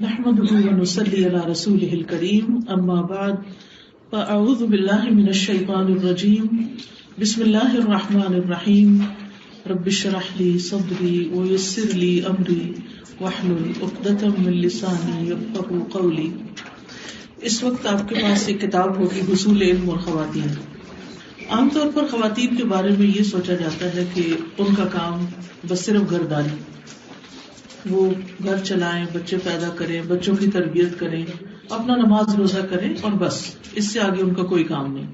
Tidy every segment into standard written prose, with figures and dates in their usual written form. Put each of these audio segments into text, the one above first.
نحمده ونصلي على رسوله الكريم اما بعد فاعوذ بالله من الشيطان الرجيم بسم الله الرحمن الرحيم رب اشرح لي صدري ويسر لي امري واحلل عقدة من لساني يفقهوا قولي۔ اس وقت آپ کے پاس ایک کتاب ہوگی حصول علم اور خواتین۔ عام طور پر خواتین کے بارے میں یہ سوچا جاتا ہے کہ ان کا کام بس صرف گھرداری، وہ گھر چلائیں، بچے پیدا کریں، بچوں کی تربیت کریں، اپنا نماز روزہ کریں اور بس، اس سے آگے ان کا کوئی کام نہیں۔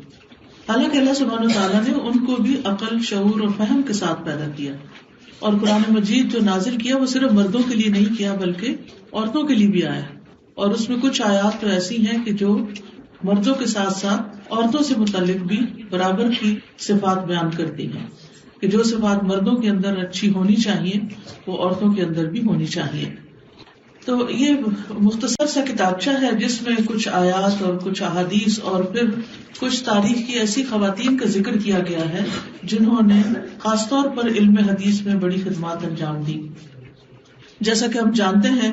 حالانکہ اللہ سبحانہ وتعالیٰ نے ان کو بھی عقل، شعور اور فہم کے ساتھ پیدا کیا، اور قرآن مجید جو نازل کیا وہ صرف مردوں کے لیے نہیں کیا بلکہ عورتوں کے لیے بھی آیا، اور اس میں کچھ آیات تو ایسی ہیں کہ جو مردوں کے ساتھ ساتھ عورتوں سے متعلق بھی برابر کی صفات بیان کرتی ہیں کہ جو صفات مردوں کے اندر اچھی ہونی چاہیے وہ عورتوں کے اندر بھی ہونی چاہیے۔ تو یہ مختصر سا کتابچہ ہے جس میں کچھ آیات اور کچھ احادیث اور پھر کچھ تاریخ کی ایسی خواتین کا ذکر کیا گیا ہے جنہوں نے خاص طور پر علم حدیث میں بڑی خدمات انجام دی۔ جیسا کہ ہم جانتے ہیں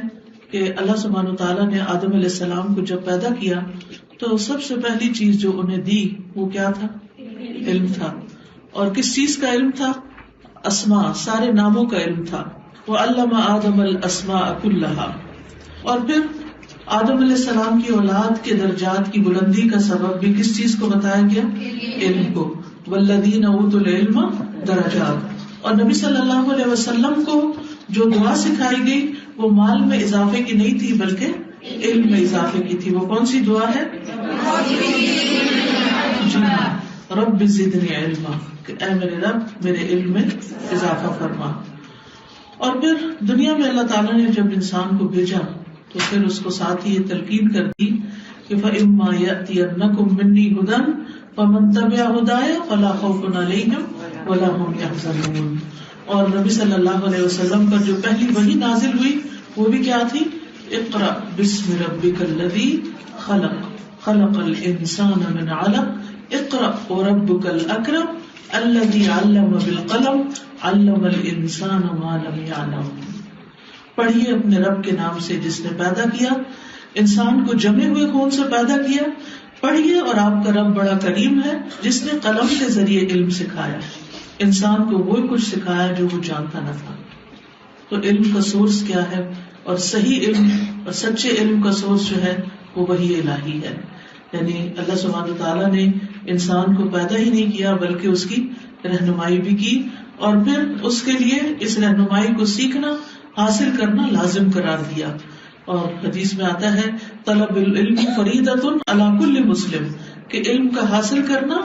کہ اللہ سبحانہ وتعالیٰ نے آدم علیہ السلام کو جب پیدا کیا تو سب سے پہلی چیز جو انہیں دی وہ کیا تھا؟ علم تھا۔ اور کس چیز کا علم تھا؟ اسماء، سارے ناموں کا علم تھا۔ وَعَلَّمَ آدَمَ الْأَسْمَاءَ كُلَّهَا۔ اور پھر آدم علیہ السلام کی اولاد کے درجات کی بلندی کا سبب بھی کس چیز کو بتایا گیا؟ علم کو۔ وَالَّذِينَ أُوتُوا الْعِلْمَ دَرَجَاتٍ۔ اور نبی صلی اللہ علیہ وسلم کو جو دعا سکھائی گئی وہ مال میں اضافے کی نہیں تھی بلکہ علم میں اضافے کی تھی۔ وہ کون سی دعا ہے؟ جی ہاں، رب زدنی علما، کہ اے میرے رب میرے علم میں اضافہ فرما۔ اور پھر دنیا میں اللہ تعالیٰ نے جب انسان کو بھیجا تو پھر اس کو ساتھ ہی یہ تلقین کر دی کہ فَإِمَّا يَأْتِيَنَّكُم مِّنِّي هُدًى فَمَن تَبِعَ هُدَايَ فَلَا خَوْفٌ عَلَيْهِمْ وَلَا هُمْ يَحْزَنُونَ۔ اور نبی صلی اللہ علیہ وسلم پر جو پہلی وحی نازل ہوئی وہ بھی کیا تھی؟ اقرأ بسم ربک الذی خلق، خلق الانسان من علق، اقرأ وربک الاکرم الذی علم بالقلم علم الانسان ما لم يعلم۔ پڑھیے اپنے رب کے نام سے جس نے پیدا کیا، انسان کو جمے ہوئے خون سے پیدا کیا۔ پڑھیے اور آپ کا رب بڑا کریم ہے جس نے قلم کے ذریعے علم سکھایا، انسان کو وہ کچھ سکھایا جو وہ جانتا نہ تھا۔ تو علم کا سورس کیا ہے؟ اور صحیح علم اور سچے علم کا سورس جو ہے وہ وحی الہی ہے۔ یعنی اللہ سبحانہ تعالیٰ نے انسان کو پیدا ہی نہیں کیا بلکہ اس کی رہنمائی بھی کی، اور پھر اس کے لیے اس رہنمائی کو سیکھنا، حاصل کرنا لازم قرار دیا۔ اور حدیث میں آتا ہے طلب العلم فریضۃ علی کل مسلم، کہ علم کا حاصل کرنا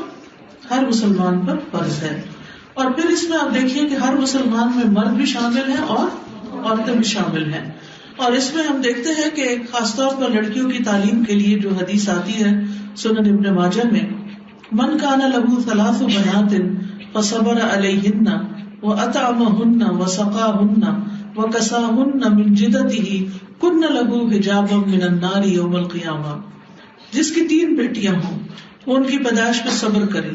ہر مسلمان پر فرض ہے۔ اور پھر اس میں آپ دیکھیے کہ ہر مسلمان میں مرد بھی شامل ہیں اور عورتیں بھی شامل ہیں۔ اور اس میں ہم دیکھتے ہیں کہ خاص طور پر لڑکیوں کی تعلیم کے لیے جو حدیث آتی ہے سنن ابن ماجہ میں، من کان لہ ثلاث بنات فصبر علیہن واطعمہن وسقاہن وکساہن من جدتہ کن لہ حجابا من النار یوم القیامہ۔ جس کی 3 بیٹیاں ہوں وہ ان کی پیدائش میں صبر کرے،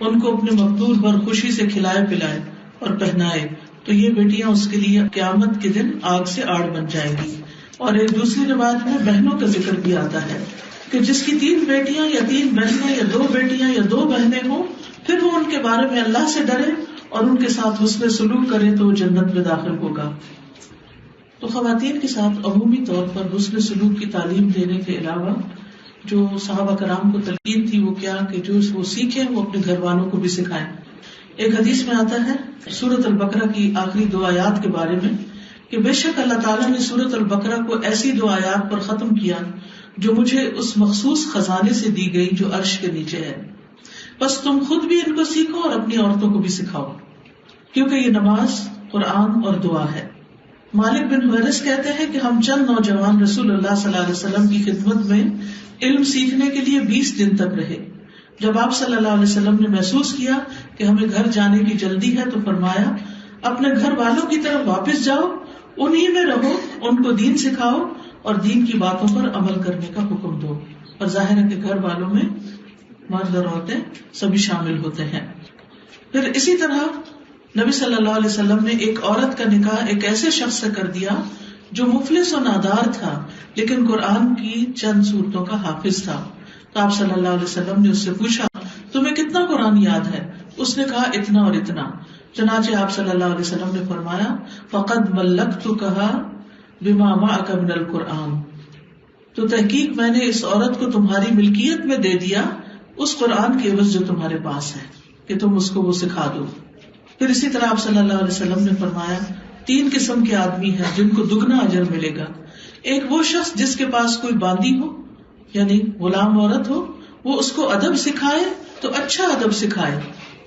ان کو اپنے مقدور پر خوشی سے کھلائے پلائے اور پہنائے تو یہ بیٹیاں اس کے لیے قیامت کے دن آگ سے آڑ بن جائیں گی۔ اور ایک دوسری روایت میں بہنوں کا ذکر بھی آتا ہے کہ جس کی 3 بیٹیاں یا 3 بہنیں یا 2 بیٹیاں یا 2 بہنیں ہوں، پھر وہ ان کے بارے میں اللہ سے ڈرے اور ان کے ساتھ حسن سلوک کرے تو وہ جنت میں داخل ہوگا۔ تو خواتین کے ساتھ عمومی طور پر حسن سلوک کی تعلیم دینے کے علاوہ جو صحابہ کرام کو تلقین تھی وہ کیا کہ جو وہ سیکھیں وہ اپنے گھر والوں کو بھی سکھائیں۔ ایک حدیث میں آتا ہے سورۃ البقرہ کی آخری 2 آیات کے بارے میں کہ بے شک اللہ تعالیٰ نے سورۃ البقرہ کو ایسی 2 آیات پر ختم کیا جو مجھے اس مخصوص خزانے سے دی گئی جو عرش کے نیچے ہے، بس تم خود بھی ان کو سیکھو اور اپنی عورتوں کو بھی سکھاؤ، کیونکہ یہ نماز، قرآن اور دعا ہے۔ مالک بن حویرث کہتے ہیں کہ ہم چند نوجوان رسول اللہ صلی اللہ علیہ وسلم کی خدمت میں علم سیکھنے کے لیے 20 دن تک رہے۔ جب آپ صلی اللہ علیہ وسلم نے محسوس کیا کہ ہمیں گھر جانے کی جلدی ہے تو فرمایا اپنے گھر والوں کی طرف واپس جاؤ، انہی میں رہو، ان کو دین سکھاؤ اور دین کی باتوں پر عمل کرنے کا حکم دو۔ اور ظاہر ہے کہ گھر والوں میں مرد اور عورتیں سبھی شامل ہوتے ہیں۔ پھر اسی طرح نبی صلی اللہ علیہ وسلم نے ایک عورت کا نکاح ایک ایسے شخص سے کر دیا جو مفلس و نادار تھا لیکن قرآن کی چند سورتوں کا حافظ تھا. تو آپ صلی اللہ علیہ وسلم نے اس سے پوچھا تمہیں کتنا قرآن یاد ہے؟ اس نے کہا اتنا اور اتنا. چنانچہ آپ صلی اللہ علیہ وسلم نے فرمایا فقد ملکتکها بما معک من القرآن، تو تحقیق میں نے اس عورت کو تمہاری ملکیت میں دے دیا اس قرآن کے عوض جو تمہارے پاس ہے کہ تم اس کو وہ سکھا دو. پھر اسی طرح آپ صلی اللہ علیہ وسلم نے فرمایا 3 قسم کے آدمی ہیں جن کو دگنا اجر ملے گا. ایک وہ شخص جس کے پاس کوئی باندی ہو یعنی غلام عورت ہو، وہ اس کو ادب سکھائے تو اچھا ادب سکھائے،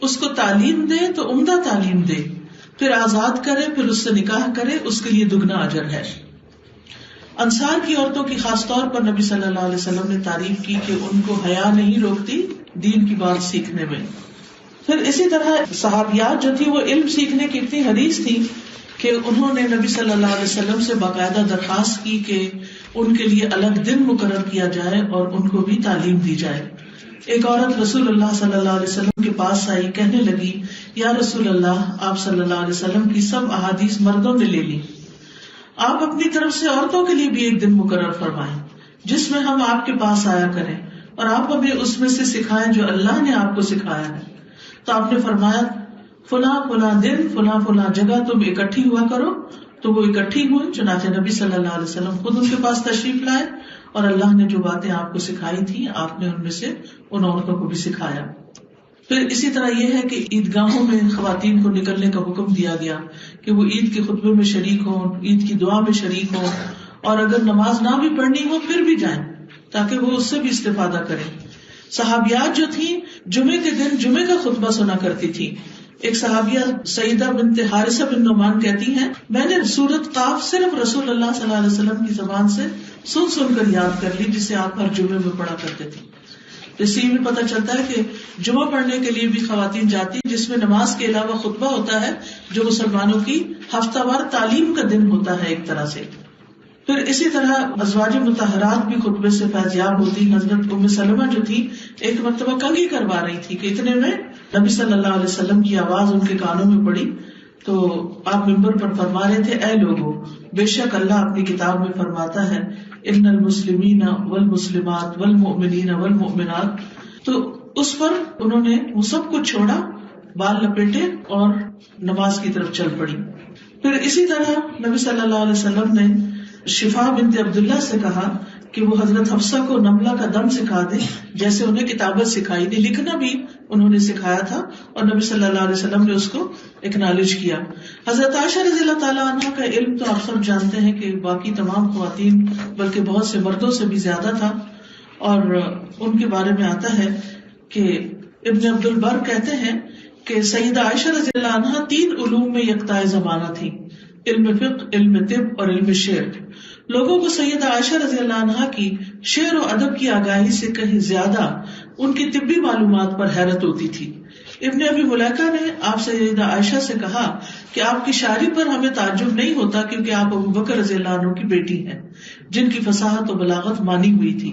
اس کو تعلیم دے تو عمدہ تعلیم دے، پھر آزاد کرے، پھر اس سے نکاح کرے، اس کے لیے دگنا اجر ہے. انصار کی عورتوں کی خاص طور پر نبی صلی اللہ علیہ وسلم نے تعریف کی کہ ان کو حیا نہیں روکتی دین کی بات سیکھنے میں. پھر اسی طرح صحابیات جو تھی وہ علم سیکھنے کی اتنی حریص تھی کہ انہوں نے نبی صلی اللہ علیہ وسلم سے باقاعدہ درخواست کی کہ ان کے لیے الگ دن مقرر کیا جائے اور ان کو بھی تعلیم دی جائے. ایک عورت رسول اللہ صلی اللہ علیہ وسلم کے پاس آئی، کہنے لگی یا رسول اللہ، آپ صلی اللہ علیہ وسلم کی سب احادیث مردوں نے لے لی، آپ اپنی طرف سے عورتوں کے لیے بھی ایک دن مقرر فرمائیں جس میں ہم آپ کے پاس آیا کریں اور آپ ہمیں اس میں سے سکھائیں جو اللہ نے آپ کو سکھایا ہے. تو آپ نے فرمایا فلاں فلاں دن فلاں فلاں جگہ تم اکٹھی ہوا کرو. تو وہ اکٹھی ہوئی. چنانچہ نبی صلی اللہ علیہ وسلم خود ان کے پاس تشریف لائے اور اللہ نے جو باتیں آپ کو سکھائی تھی آپ نے ان میں سے ان عورتوں کو بھی سکھایا. پھر اسی طرح یہ ہے کہ عیدگاہوں میں خواتین کو نکلنے کا حکم دیا گیا کہ وہ عید کے خطبے میں شریک ہوں، عید کی دعا میں شریک ہوں، اور اگر نماز نہ بھی پڑھنی ہو پھر بھی جائیں تاکہ وہ اس سے بھی استفادہ کریں. صحابیات جو تھیں جمعے کے دن جمعے کا خطبہ سنا کرتی تھی. ایک صحابیہ سیدہ بنت حارثہ بن نعمان کہتی ہیں میں نے سورۃ قاف صرف رسول اللہ صلی اللہ علیہ وسلم کی زبان سے سن کر یاد کر لی جسے آپ ہر جمعے میں پڑھا کرتے تھے. اس سے بھی پتہ چلتا ہے کہ جمعہ پڑھنے کے لیے بھی خواتین جاتی ہیں جس میں نماز کے علاوہ خطبہ ہوتا ہے جو مسلمانوں کی ہفتہ وار تعلیم کا دن ہوتا ہے ایک طرح سے. پھر اسی طرح ازواج مطہرات بھی خطبے سے فیضیاب ہوتی. حضرت ام سلمہ جو تھی ایک مرتبہ کنگھی کروا رہی تھی کہ اتنے میں نبی صلی اللہ علیہ وسلم کی آواز ان کے کانوں میں پڑی تو آپ ممبر پر فرما رہے تھے اے لوگوں، بے شک اللہ اپنی کتاب میں فرماتا ہے ان المسلمین والمسلمات والمؤمنین والمؤمنات. تو اس پر انہوں نے وہ سب کچھ چھوڑا، بال لپیٹے اور نماز کی طرف چل پڑی. پھر اسی طرح نبی صلی اللہ علیہ وسلم نے شفا بنت عبداللہ سے کہا کہ وہ حضرت حفصہ کو نملہ کا دم سکھا دے جیسے انہیں کتابت سکھائی تھی، لکھنا بھی انہوں نے سکھایا تھا اور نبی صلی اللہ علیہ وسلم نے اس کو اکنالج کیا. حضرت عائشہ رضی اللہ تعالیٰ عنہ کا علم تو آپ سب جانتے ہیں کہ باقی تمام خواتین بلکہ بہت سے مردوں سے بھی زیادہ تھا. اور ان کے بارے میں آتا ہے کہ ابن عبد البر کہتے ہیں کہ سیدہ عائشہ رضی اللہ عنہ 3 علوم میں یکتائے زمانہ تھی، علم فقہ، علم طب اور علم شعر. لوگوں کو سیدہ عائشہ رضی اللہ عنہ کی شعر و ادب کی آگاہی سے کہیں زیادہ ان کی طبی معلومات پر حیرت ہوتی تھی. ابن ابی ملیکہ نے آپ سیدہ عائشہ سے کہا کہ آپ کی شاعری پر ہمیں تعجب نہیں ہوتا کیونکہ آپ ابو بکر رضی اللہ عنہ کی بیٹی ہیں جن کی فصاحت و بلاغت مانی ہوئی تھی،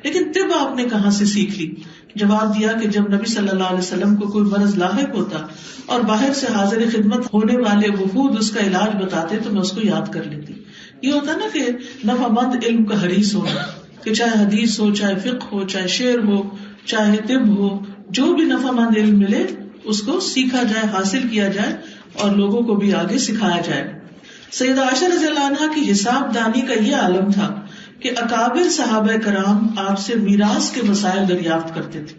لیکن طب آپ نے کہاں سے سیکھ لی؟ جواب دیا کہ جب نبی صلی اللہ علیہ وسلم کو کوئی مرض لاحق ہوتا اور باہر سے حاضر خدمت ہونے والے وفود اس کا علاج بتاتے تو میں اس کو یاد کر لیتی. یہ ہوتا نا کہ نفع مند علم کا حریص ہونا، کہ چاہے حدیث ہو، چاہے فقہ ہو، چاہے شعر ہو، چاہے طب ہو، جو بھی نفع مند علم ملے اس کو سیکھا جائے، حاصل کیا جائے اور لوگوں کو بھی آگے سکھایا جائے. سیدہ عائشہ رضی اللہ عنہا کی حساب دانی کا یہ عالم تھا کہ اکابر صحابہ کرام آپ سے میراث کے مسائل دریافت کرتے تھے،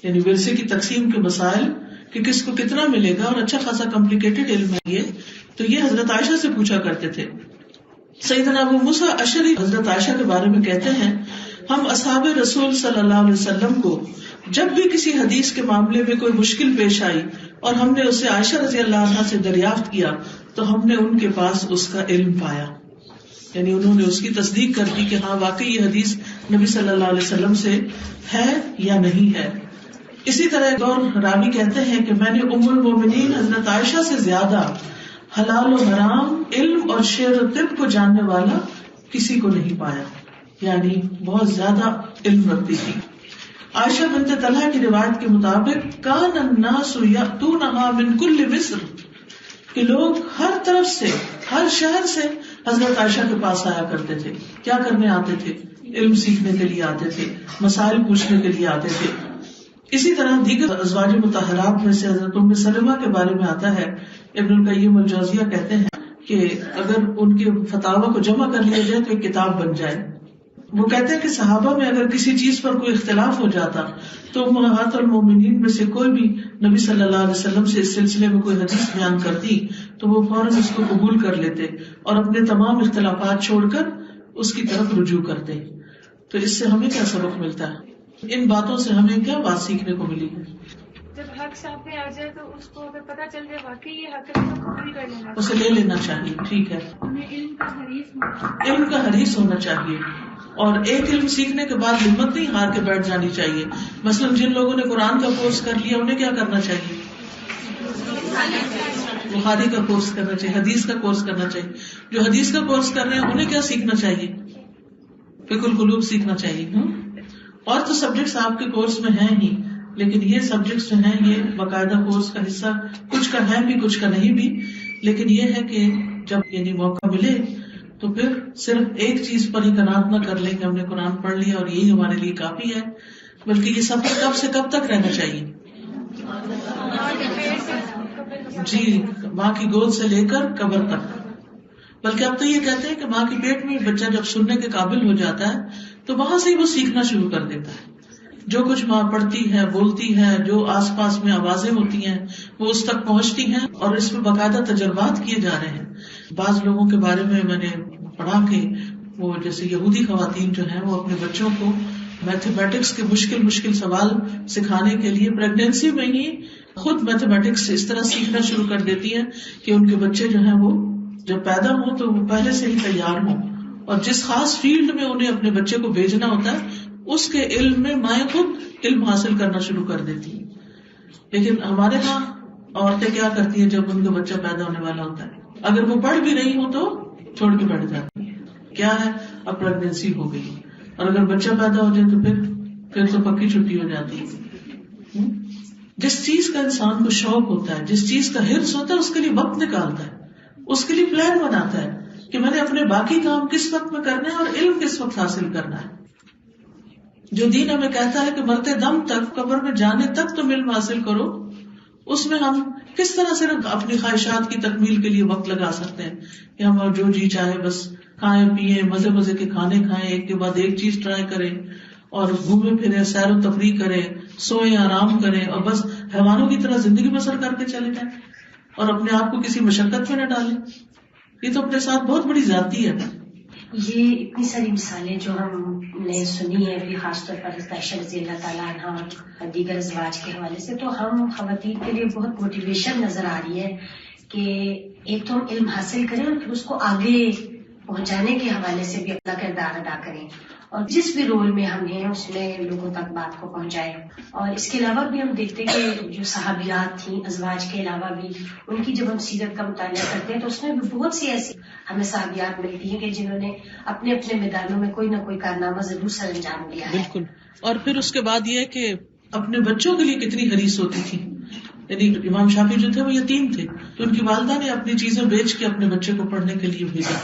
یعنی ورثے کی تقسیم کے مسائل کہ کس کو کتنا ملے گا، اور اچھا خاصا کمپلیکیٹڈ علم ہے یہ، تو یہ حضرت عائشہ سے پوچھا کرتے تھے. سیدنا ابو موسیٰ اشعری حضرت عائشہ کے بارے میں کہتے ہیں ہم اصحاب رسول صلی اللہ علیہ وسلم کو جب بھی کسی حدیث کے معاملے میں کوئی مشکل پیش آئی اور ہم نے اسے عائشہ رضی اللہ عنہا سے دریافت کیا تو ہم نے ان کے پاس اس کا علم پایا، یعنی انہوں نے اس کی تصدیق کر دی کہ ہاں واقعی یہ حدیث نبی صلی اللہ علیہ وسلم سے ہے یا نہیں ہے. اسی طرح ایک اور راوی کہتے ہیں کہ میں نے ام المومنین حضرت عائشہ سے زیادہ حلال و حرام، علم اور شعر و طب کو جاننے والا کسی کو نہیں پایا، یعنی بہت زیادہ علم رکھتی تھی. عائشہ بنت طلحہ کی روایت کے مطابق کان الناس یأتونها من کل مصر، کہ لوگ ہر طرف سے، ہر شہر سے حضرت عائشہ کے پاس آیا کرتے تھے. کیا کرنے آتے تھے؟ علم سیکھنے کے لیے آتے تھے, مسائل پوچھنے کے لیے آتے تھے. اسی طرح دیگر ازواج مطہرات میں سے حضرت ام سلمہ کے بارے میں آتا ہے, ابن القیم الجوزیہ کہتے ہیں کہ اگر ان کے فتاوی کو جمع کر لیا جائے تو ایک کتاب بن جائے. وہ کہتے ہیں کہ صحابہ میں اگر کسی چیز پر کوئی اختلاف ہو جاتا تو امہات المومنین میں سے کوئی بھی نبی صلی اللہ علیہ وسلم سے اس سلسلے میں کوئی حدیث بیان کرتی تو وہ فوراً اس کو قبول کر لیتے اور اپنے تمام اختلافات چھوڑ کر اس کی طرف رجوع کرتے. تو اس سے ہمیں کیا سبق ملتا ہے؟ ان باتوں سے ہمیں کیا بات سیکھنے کو ملی ہے؟ جب حق سامنے آ جائے تو اس کو اگر پتہ چل جائے واقعی یہ حق ہے تو قبول کر لینا, اسے لے لینا چاہیے. ٹھیک ہے, علم کا حریص ہونا چاہیے. اور ایک علم سیکھنے کے بعد ہمت نہیں ہار کے بیٹھ جانی چاہیے. مثلاً جن لوگوں نے قرآن کا کورس کر لیا انہیں کیا کرنا چاہیے؟ بخاری کا کورس کرنا چاہیے, حدیث کا کورس کرنا چاہیے. جو حدیث کا کورس کر رہے ہیں انہیں کیا سیکھنا چاہیے؟ فقہ القلوب سیکھنا چاہیے. اور تو سبجیکٹس آپ کے کورس میں ہیں ہی, لیکن یہ سبجیکٹس جو ہیں یہ باقاعدہ کورس کا حصہ, کچھ کا ہے بھی کچھ کا نہیں بھی. لیکن یہ ہے کہ جب یعنی موقع ملے تو پھر صرف ایک چیز پر ہی قناعت نہ کر لیں کہ ہم نے قرآن پڑھ لیا اور یہی ہمارے لیے کافی ہے, بلکہ یہ سفر کب سے کب تک رہنا چاہیے. جی, ماں کی گود سے لے کر قبر تک. بلکہ اب تو یہ کہتے ہیں کہ ماں کے پیٹ میں بچہ جب سننے کے قابل ہو جاتا ہے تو وہاں سے ہی وہ سیکھنا شروع کر دیتا ہے. جو کچھ ماں پڑھتی ہے, بولتی ہے, جو آس پاس میں آوازیں ہوتی ہیں وہ اس تک پہنچتی ہیں اور اس میں باقاعدہ تجربات کیے جا رہے ہیں. بعض لوگوں کے بارے میں میں نے پڑھا کہ وہ جیسے یہودی خواتین جو ہیں وہ اپنے بچوں کو میتھمیٹکس کے مشکل سوال سکھانے کے لیے پریگنینسی میں ہی خود میتھمیٹکس اس طرح سیکھنا شروع کر دیتی ہیں کہ ان کے بچے جو ہیں وہ جب پیدا ہوں تو وہ پہلے سے ہی تیار ہوں, اور جس خاص فیلڈ میں انہیں اپنے بچے کو بھیجنا ہوتا ہے اس کے علم میں مائیں خود علم حاصل کرنا شروع کر دیتی ہیں. لیکن ہمارے ہاں عورتیں کیا کرتی ہیں جب ان کا بچہ پیدا ہونے والا ہوتا ہے, اگر وہ پڑھ بھی رہی ہوں تو چھوڑ کے بیٹھ جاتی ہیں. کیا ہے, اب پریگنینسی ہو گئی, اور اگر بچہ پیدا ہو جائے تو پھر تو پکی چھٹی ہو جاتی ہے. جس چیز کا انسان کو شوق ہوتا ہے, جس چیز کا حرص ہوتا ہے, اس کے لیے وقت نکالتا ہے, اس کے لیے پلان بناتا ہے کہ میں نے اپنے باقی کام کس وقت میں کرنا ہے اور علم کس وقت حاصل کرنا ہے. جو دین ہمیں کہتا ہے کہ مرتے دم تک, قبر میں جانے تک تم علم حاصل کرو, اس میں ہم کس طرح صرف اپنی خواہشات کی تکمیل کے لیے وقت لگا سکتے ہیں کہ ہم جو جی چاہے بس کھائیں پیئیں, مزے کے کھانے کھائیں, ایک کے بعد ایک چیز ٹرائی کریں اور گھومے پھریں, سیر و تفریح کریں, سوئیں, آرام کریں اور بس حیوانوں کی طرح زندگی بسر کر کے چلے جائیں اور اپنے آپ کو کسی مشقت میں نہ ڈالیں. یہ تو اپنے ساتھ بہت بڑی زیادتی ہے. یہ اتنی ساری مثالیں جو ہم نے سنی ہیں, بھی خاص طور پر عائشہ رضی اللہ تعالیٰ عنہا اور دیگر ازواج کے حوالے سے, تو ہم خواتین کے لیے بہت موٹیویشن نظر آ رہی ہے کہ ایک تو ہم علم حاصل کریں اور پھر اس کو آگے پہنچانے کے حوالے سے بھی اپنا کردار ادا کریں, اور جس بھی رول میں ہم ہیں اس میں لوگوں تک بات کو پہنچائیں. اور اس کے علاوہ بھی ہم دیکھتے ہیں کہ جو صحابیات تھیں ازواج کے علاوہ بھی, ان کی جب ہم سیرت کا مطالعہ کرتے ہیں تو اس میں بھی بہت سی ایسی ہمیں صحابیات ملتی ہیں کہ جنہوں نے اپنے اپنے میدانوں میں کوئی نہ کوئی کارنامہ ضرور سر انجام دیا ہے. بالکل. اور پھر اس کے بعد یہ کہ اپنے بچوں کے لیے کتنی حریص ہوتی تھی. یعنی امام شافعی جو تھے وہ یتیم تھے تو ان کی والدہ نے اپنی چیزیں بیچ کے اپنے بچے کو پڑھنے کے لیے بھیجا.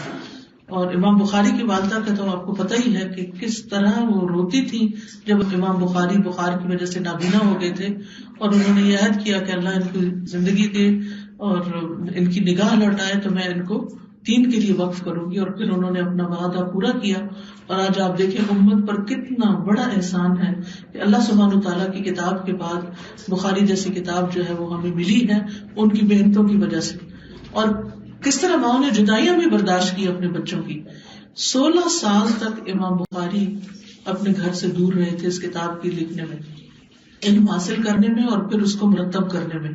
اور امام بخاری کی والدہ کا تو آپ کو پتہ ہی ہے کہ کس طرح وہ روتی تھی جب امام بخاری بخار کی وجہ سے نابینا ہو گئے تھے, اور انہوں نے یہ عہد کیا کہ اللہ ان کو زندگی دے اور ان کی نگاہ لوٹائے تو میں ان کو دین کے لیے وقف کروں گی. اور پھر انہوں نے اپنا وعدہ پورا کیا, اور آج آپ دیکھیں امت پر کتنا بڑا احسان ہے کہ اللہ سبحانہ تعالیٰ کی کتاب کے بعد بخاری جیسی کتاب جو ہے وہ ہمیں ملی ہے ان کی محنتوں کی وجہ سے. اور کس طرح ماں نے جدائیاں بھی برداشت کی اپنے بچوں کی. 16 سال تک امام بخاری اپنے گھر سے دور رہے تھے اس کتاب کی لکھنے میں, علم حاصل کرنے میں اور پھر اس کو مرتب کرنے میں.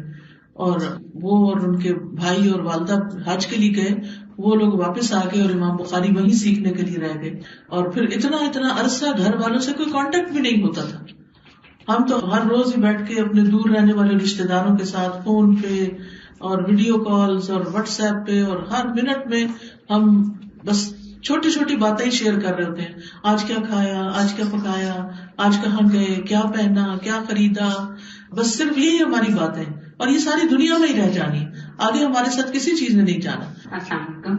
اور وہ اور ان کے بھائی اور والدہ حج کے لیے گئے, وہ لوگ واپس آ گئے اور امام بخاری وہیں سیکھنے کے لیے رہ گئے. اور پھر اتنا عرصہ گھر والوں سے کوئی کانٹیکٹ بھی نہیں ہوتا تھا. ہم تو ہر روز ہی بیٹھ کے اپنے دور رہنے والے رشتے داروں کے ساتھ فون پہ اور ویڈیو کالز اور واٹس ایپ پہ اور ہر منٹ میں ہم بس چھوٹی چھوٹی باتیں ہی شیئر کر رہے ہوتے ہیں. آج کیا کھایا, آج کیا پکایا, آج کہاں گئے, کیا پہنا, کیا خریدا, بس صرف یہی ہماری باتیں, اور یہ ساری دنیا میں ہی رہ جانی, آگے ہمارے ساتھ کسی چیز نے نہیں جانا. السلام علیکم.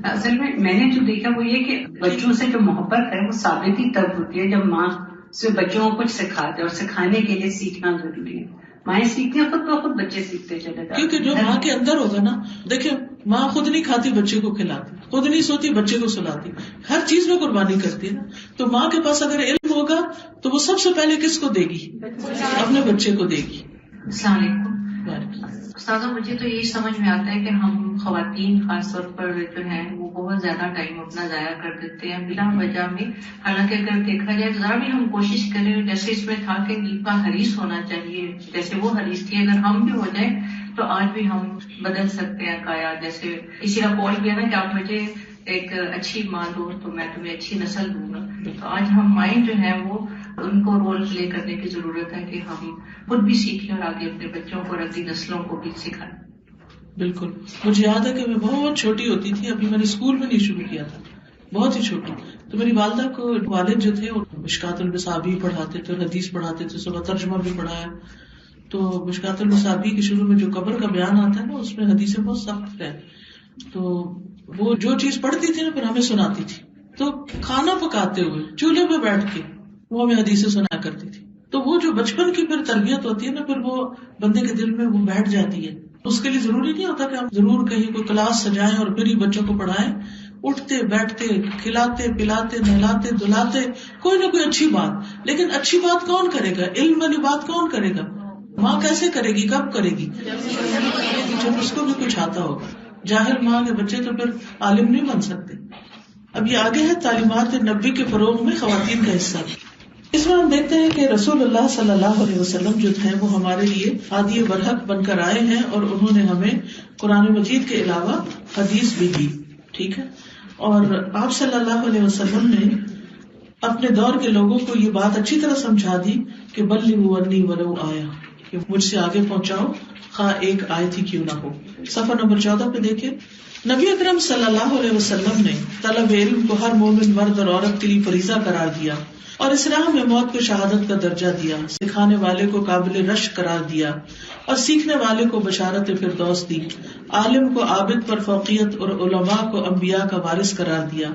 اصل میں نے جو دیکھا وہ یہ کہ بچوں سے جو محبت ہے وہ ثابت ہی تب ہوتی ہے جب ماں سے بچوں کو کچھ سکھاتے، اور سکھانے کے لیے سیکھنا ضروری ہے. مائیں سیکھتی ہیں خود بخود بچے سیکھتے چلے جاتے ہیں. کیونکہ جو ماں کے اندر ہوگا نا، دیکھیں ماں خود نہیں کھاتی بچے کو کھلاتی، خود نہیں سوتی بچے کو سلاتی، ہر چیز میں قربانی کرتی ہے نا. تو ماں کے پاس اگر علم ہوگا تو وہ سب سے پہلے کس کو دے گی؟ اپنے بچے کو دے گی. السلام علیکم. استاذہ مجھے تو یہی سمجھ میں آتا ہے کہ ہم خواتین خاص طور پر جو ہیں وہ بہت زیادہ ٹائم اپنا ضائع کر دیتے ہیں بلا وجہ میں. حالانکہ اگر دیکھا جائے ذرا بھی ہم کوشش کریں، جیسے اس میں تھا کہ نیک کا حریص ہونا چاہیے، جیسے وہ حریص تھی، اگر ہم بھی ہو جائیں تو آج بھی ہم بدل سکتے ہیں کایا. جیسے کسی کا کال کیا نا کہ آپ مجھے ایک اچھی ماں دو تو میں تمہیں اچھی نسل دوں گا. تو آج ہم مائیں جو ہیں وہ ان کو رول پلے کرنے کی ضرورت ہے کہ ہم خود بھی سیکھیں اور آگے اپنے بچوں کو اور اگلی نسلوں کو بھی سکھائیں. بالکل. مجھے یاد ہے کہ میں بہت چھوٹی ہوتی تھی، ابھی میں نے اسکول میں نہیں شروع کیا تھا، بہت ہی چھوٹی. تو میری والدہ کو والد جو تھے مشکات المصابیح پڑھاتے تھے، حدیث پڑھاتے تھے، صبح ترجمہ بھی پڑھایا. تو مشکات المصابیح کے شروع میں جو قبر کا بیان آتا ہے نا، اس میں حدیثیں بہت سخت ہے. تو وہ جو چیز پڑھتی تھی نا پھر ہمیں سناتی تھی. تو کھانا پکاتے ہوئے چولہے پہ بیٹھ کے وہ ہمیں حدیثیں سنایا کرتی تھی. تو وہ جو بچپن کی پھر تربیت ہوتی ہے نا، پھر وہ بندے کے دل میں وہ بیٹھ جاتی ہے. اس کے لیے ضروری نہیں ہوتا کہ ہم ضرور کہیں کوئی کلاس سجائیں اور پھر ہی بچوں کو پڑھائیں. اٹھتے بیٹھتے کھلاتے پلاتے نہلاتے دلاتے کوئی نہ کوئی اچھی بات. لیکن اچھی بات کون کرے گا؟ علم والی بات کون کرے گا؟ ماں کیسے کرے گی؟ کب کرے گی؟ جب اس کو بھی کچھ آتا ہوگا. جاہل ماں کے بچے تو پھر عالم نہیں بن سکتے. اب یہ آگے ہے تعلیمات نبی کے فروغ میں خواتین کا حصہ. اس میں ہم دیکھتے ہیں کہ رسول اللہ صلی اللہ علیہ وسلم جو ہیں وہ ہمارے لیے ہادی برحق بن کر آئے ہیں، اور انہوں نے ہمیں قرآن مجید کے علاوہ حدیث بھی دی. ٹھیک ہے. اور آپ صلی اللہ علیہ وسلم نے اپنے دور کے لوگوں کو یہ بات اچھی طرح سمجھا دی کہ بلغوا عنی ولو آیا، کہ مجھ سے آگے پہنچاؤ خواہ ایک آیت ہی کیوں نہ ہو. صفحہ نمبر 14 پہ دیکھیں. نبی اکرم صلی اللہ علیہ وسلم نے طلب علم کو ہر مومن مرد اور عورت کے لیے فریضہ قرار دیا، اور اس راہ میں موت کو شہادت کا درجہ دیا. سکھانے والے کو قابل رشک قرار دیا، اور سیکھنے والے کو بشارت فردوس دی. عالم کو عابد پر فوقیت، اور علماء کو انبیاء کا وارث قرار دیا.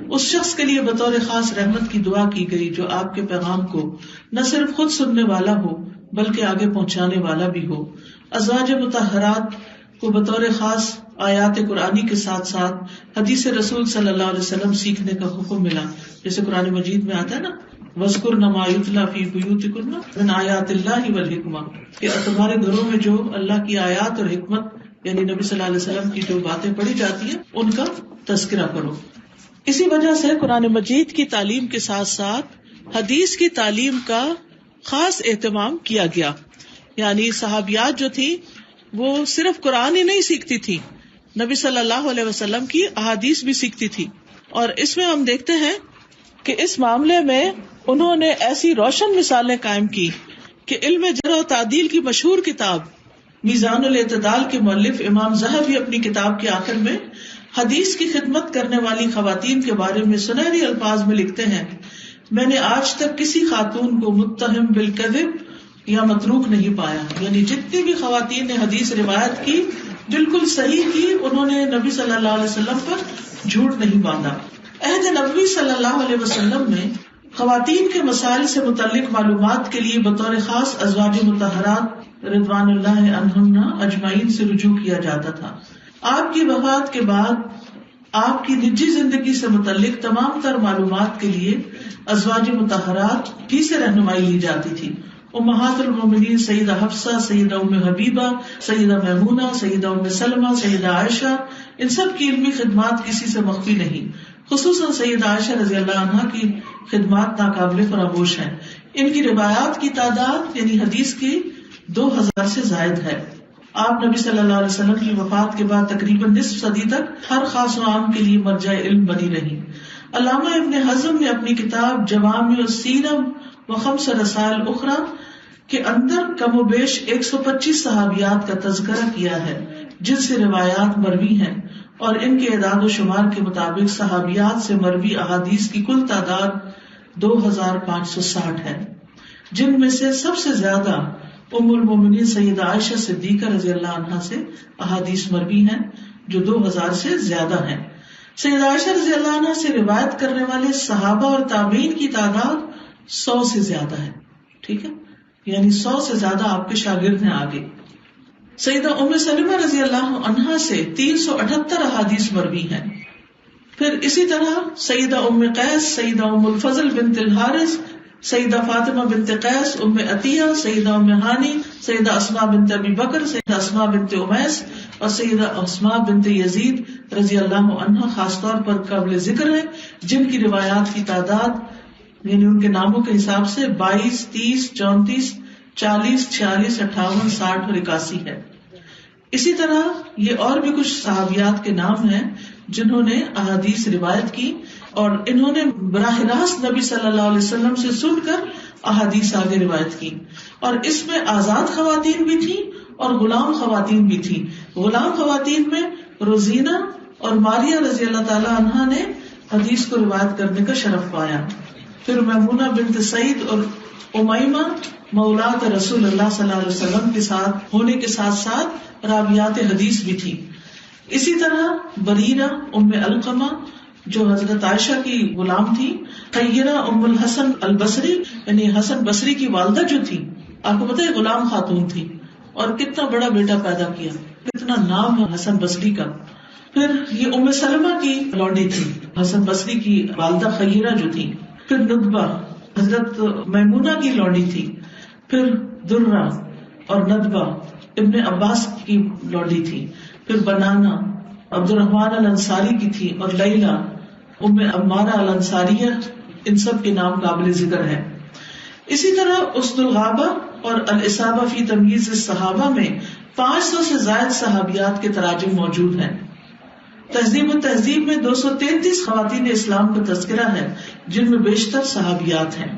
اس شخص کے لیے بطور خاص رحمت کی دعا کی گئی جو آپ کے پیغام کو نہ صرف خود سننے والا ہو بلکہ آگے پہنچانے والا بھی ہو. ازواج مطہرات کو بطور خاص آیات قرآنی کے ساتھ ساتھ حدیث رسول صلی اللہ علیہ وسلم سیکھنے کا حکم ملا. جیسے قرآن مجید میں آتا ہے نا، وَاذْكُرْنَ مَا يُتْلَى فِي بُيُوتِكُنَّ مِنْ آیَاتِ اللَّهِ وَالْحِکْمَةِ، کہ تمہارے گھروں میں جو اللہ کی آیات اور حکمت یعنی نبی صلی اللہ علیہ وسلم کی جو باتیں پڑھی جاتی ہیں ان کا تذکرہ کرو. اسی وجہ سے قرآن مجید کی تعلیم کے ساتھ ساتھ حدیث کی تعلیم کا خاص اہتمام کیا گیا. یعنی صحابیات جو تھی وہ صرف قرآن ہی نہیں سیکھتی تھی، نبی صلی اللہ علیہ وسلم کی احادیث بھی سیکھتی تھی. اور اس میں ہم دیکھتے ہیں کہ اس معاملے میں انہوں نے ایسی روشن مثالیں قائم کی کہ علم جرح و تعدیل کی مشہور کتاب میزان الاعتدال کے مؤلف امام ذہبی اپنی کتاب کے آخر میں حدیث کی خدمت کرنے والی خواتین کے بارے میں سنہری الفاظ میں لکھتے ہیں، میں نے آج تک کسی خاتون کو متہم بالکذب یا متروک نہیں پایا. یعنی جتنی بھی خواتین نے حدیث روایت کی بالکل صحیح کی، انہوں نے نبی صلی اللہ علیہ وسلم پر جھوٹ نہیں باندھا. عہد نبوی صلی اللہ علیہ وسلم میں خواتین کے مسائل سے متعلق معلومات کے لیے بطور خاص ازواج مطہرات رضوان اللہ عنہن اجمعین سے رجوع کیا جاتا تھا. آپ کی وفات کے بعد آپ کی نجی زندگی سے متعلق تمام تر معلومات کے لیے ازواج مطہرات ہی سے رہنمائی لی جاتی تھی. امہات المومنین سیدہ حفصہ، سیدہ ام حبیبہ، سیدہ میمونہ، سیدہ ام سلمہ، سیدہ عائشہ، ان سب کی علمی خدمات کسی سے مخفی نہیں. خصوصاً سیدہ عائشہ رضی اللہ عنہا کی خدمات ناقابل فراموش ہیں. ان کی روایات کی تعداد یعنی حدیث کی 2000 سے زائد ہے. آپ نبی صلی اللہ علیہ وسلم کی وفات کے بعد تقریباً نصف صدی تک ہر خاص و عام کے لیے مرجع علم بنی رہی. علامہ ابن حزم نے اپنی کتاب جوامع السیرم و خمس رسائل اخرى کے اندر کم و بیش 125 صحابیات کا تذکرہ کیا ہے جن سے روایات مروی ہیں، اور ان کے اعداد و شمار کے مطابق صحابیات سے مروی احادیث کی کل تعداد 2560 ہے، جن میں سے سب سے زیادہ ام المومنین سیدہ عائشہ صدیقہ رضی اللہ عنہا سے احادیث مروی ہیں جو 2000 سے زیادہ ہیں. سیدہ عائشہ رضی اللہ عنہ سے روایت کرنے والے صحابہ اور تابعین کی تعداد 100 سے زیادہ ہے. ٹھیک ہے, یعنی 100 سے زیادہ آپ کے شاگرد ہیں آگے. سیدہ ام سلمہ رضی اللہ عنہا سے 378 احادیث مروی ہیں. پھر اسی طرح سیدہ ام قیس, سیدہ ام الفضل بنت الحارث, سیدہ فاطمہ بنت قیس, ام عطیہ, سیدہ ام ہانی, سیدہ اسماء بنت ابی بکر, سیدہ اسماء بنت امیس اور سیدہ اسماء بنت یزید رضی اللہ عنہا خاص طور پر قابل ذکر ہے, جن کی روایات کی تعداد یعنی ان کے ناموں کے حساب سے 22, 30, 34, 40, 46, 58, 60 اور 81 ہے. اسی طرح یہ اور بھی کچھ صحابیات کے نام ہیں جنہوں نے احادیث روایت کی اور انہوں نے براہ راست نبی صلی اللہ علیہ وسلم سے سن کر احادیث آگے روایت کی. اور اس میں آزاد خواتین بھی تھیں اور غلام خواتین بھی تھیں. غلام خواتین میں روزینہ اور ماریہ رضی اللہ تعالی عنہا نے حدیث کو روایت کرنے کا شرف پایا. پھر میمونہ بنت سعید اور امیمہ مولات رسول اللہ صلی اللہ علیہ وسلم کے ساتھ ہونے کے ساتھ ساتھ راویات حدیث بھی تھی. اسی طرح بریرہ ام علقمہ جو حضرت عائشہ کی غلام تھی, خیرہ ام الحسن البصری یعنی حسن بصری کی والدہ جو تھی, آپ کو پتہ ہے غلام خاتون تھی اور کتنا بڑا بیٹا پیدا کیا, کتنا نام ہے حسن بصری کا. پھر یہ ام سلمہ کی لونڈی تھی, حسن بصری کی والدہ خیرہ جو تھی. پھر ندبہ حضرت میمونہ کی لونڈی تھی. پھر درہ اور ندبہ ابن عباس کی لونڈی تھی. پھر بنانا عبد الرحمن الانصاری کی تھی اور لیلہ ام عمارہ الانصاریہ, ان سب کے نام قابل ذکر ہیں. اسی طرح اسد الغابہ اور الاصابہ فی تمییز الصحابہ میں 500 سے زائد صحابیات کے تراجم موجود ہیں. تہذیب و تہذیب میں 233 خواتین اسلام کا تذکرہ ہے جن میں بیشتر صحابیات ہیں.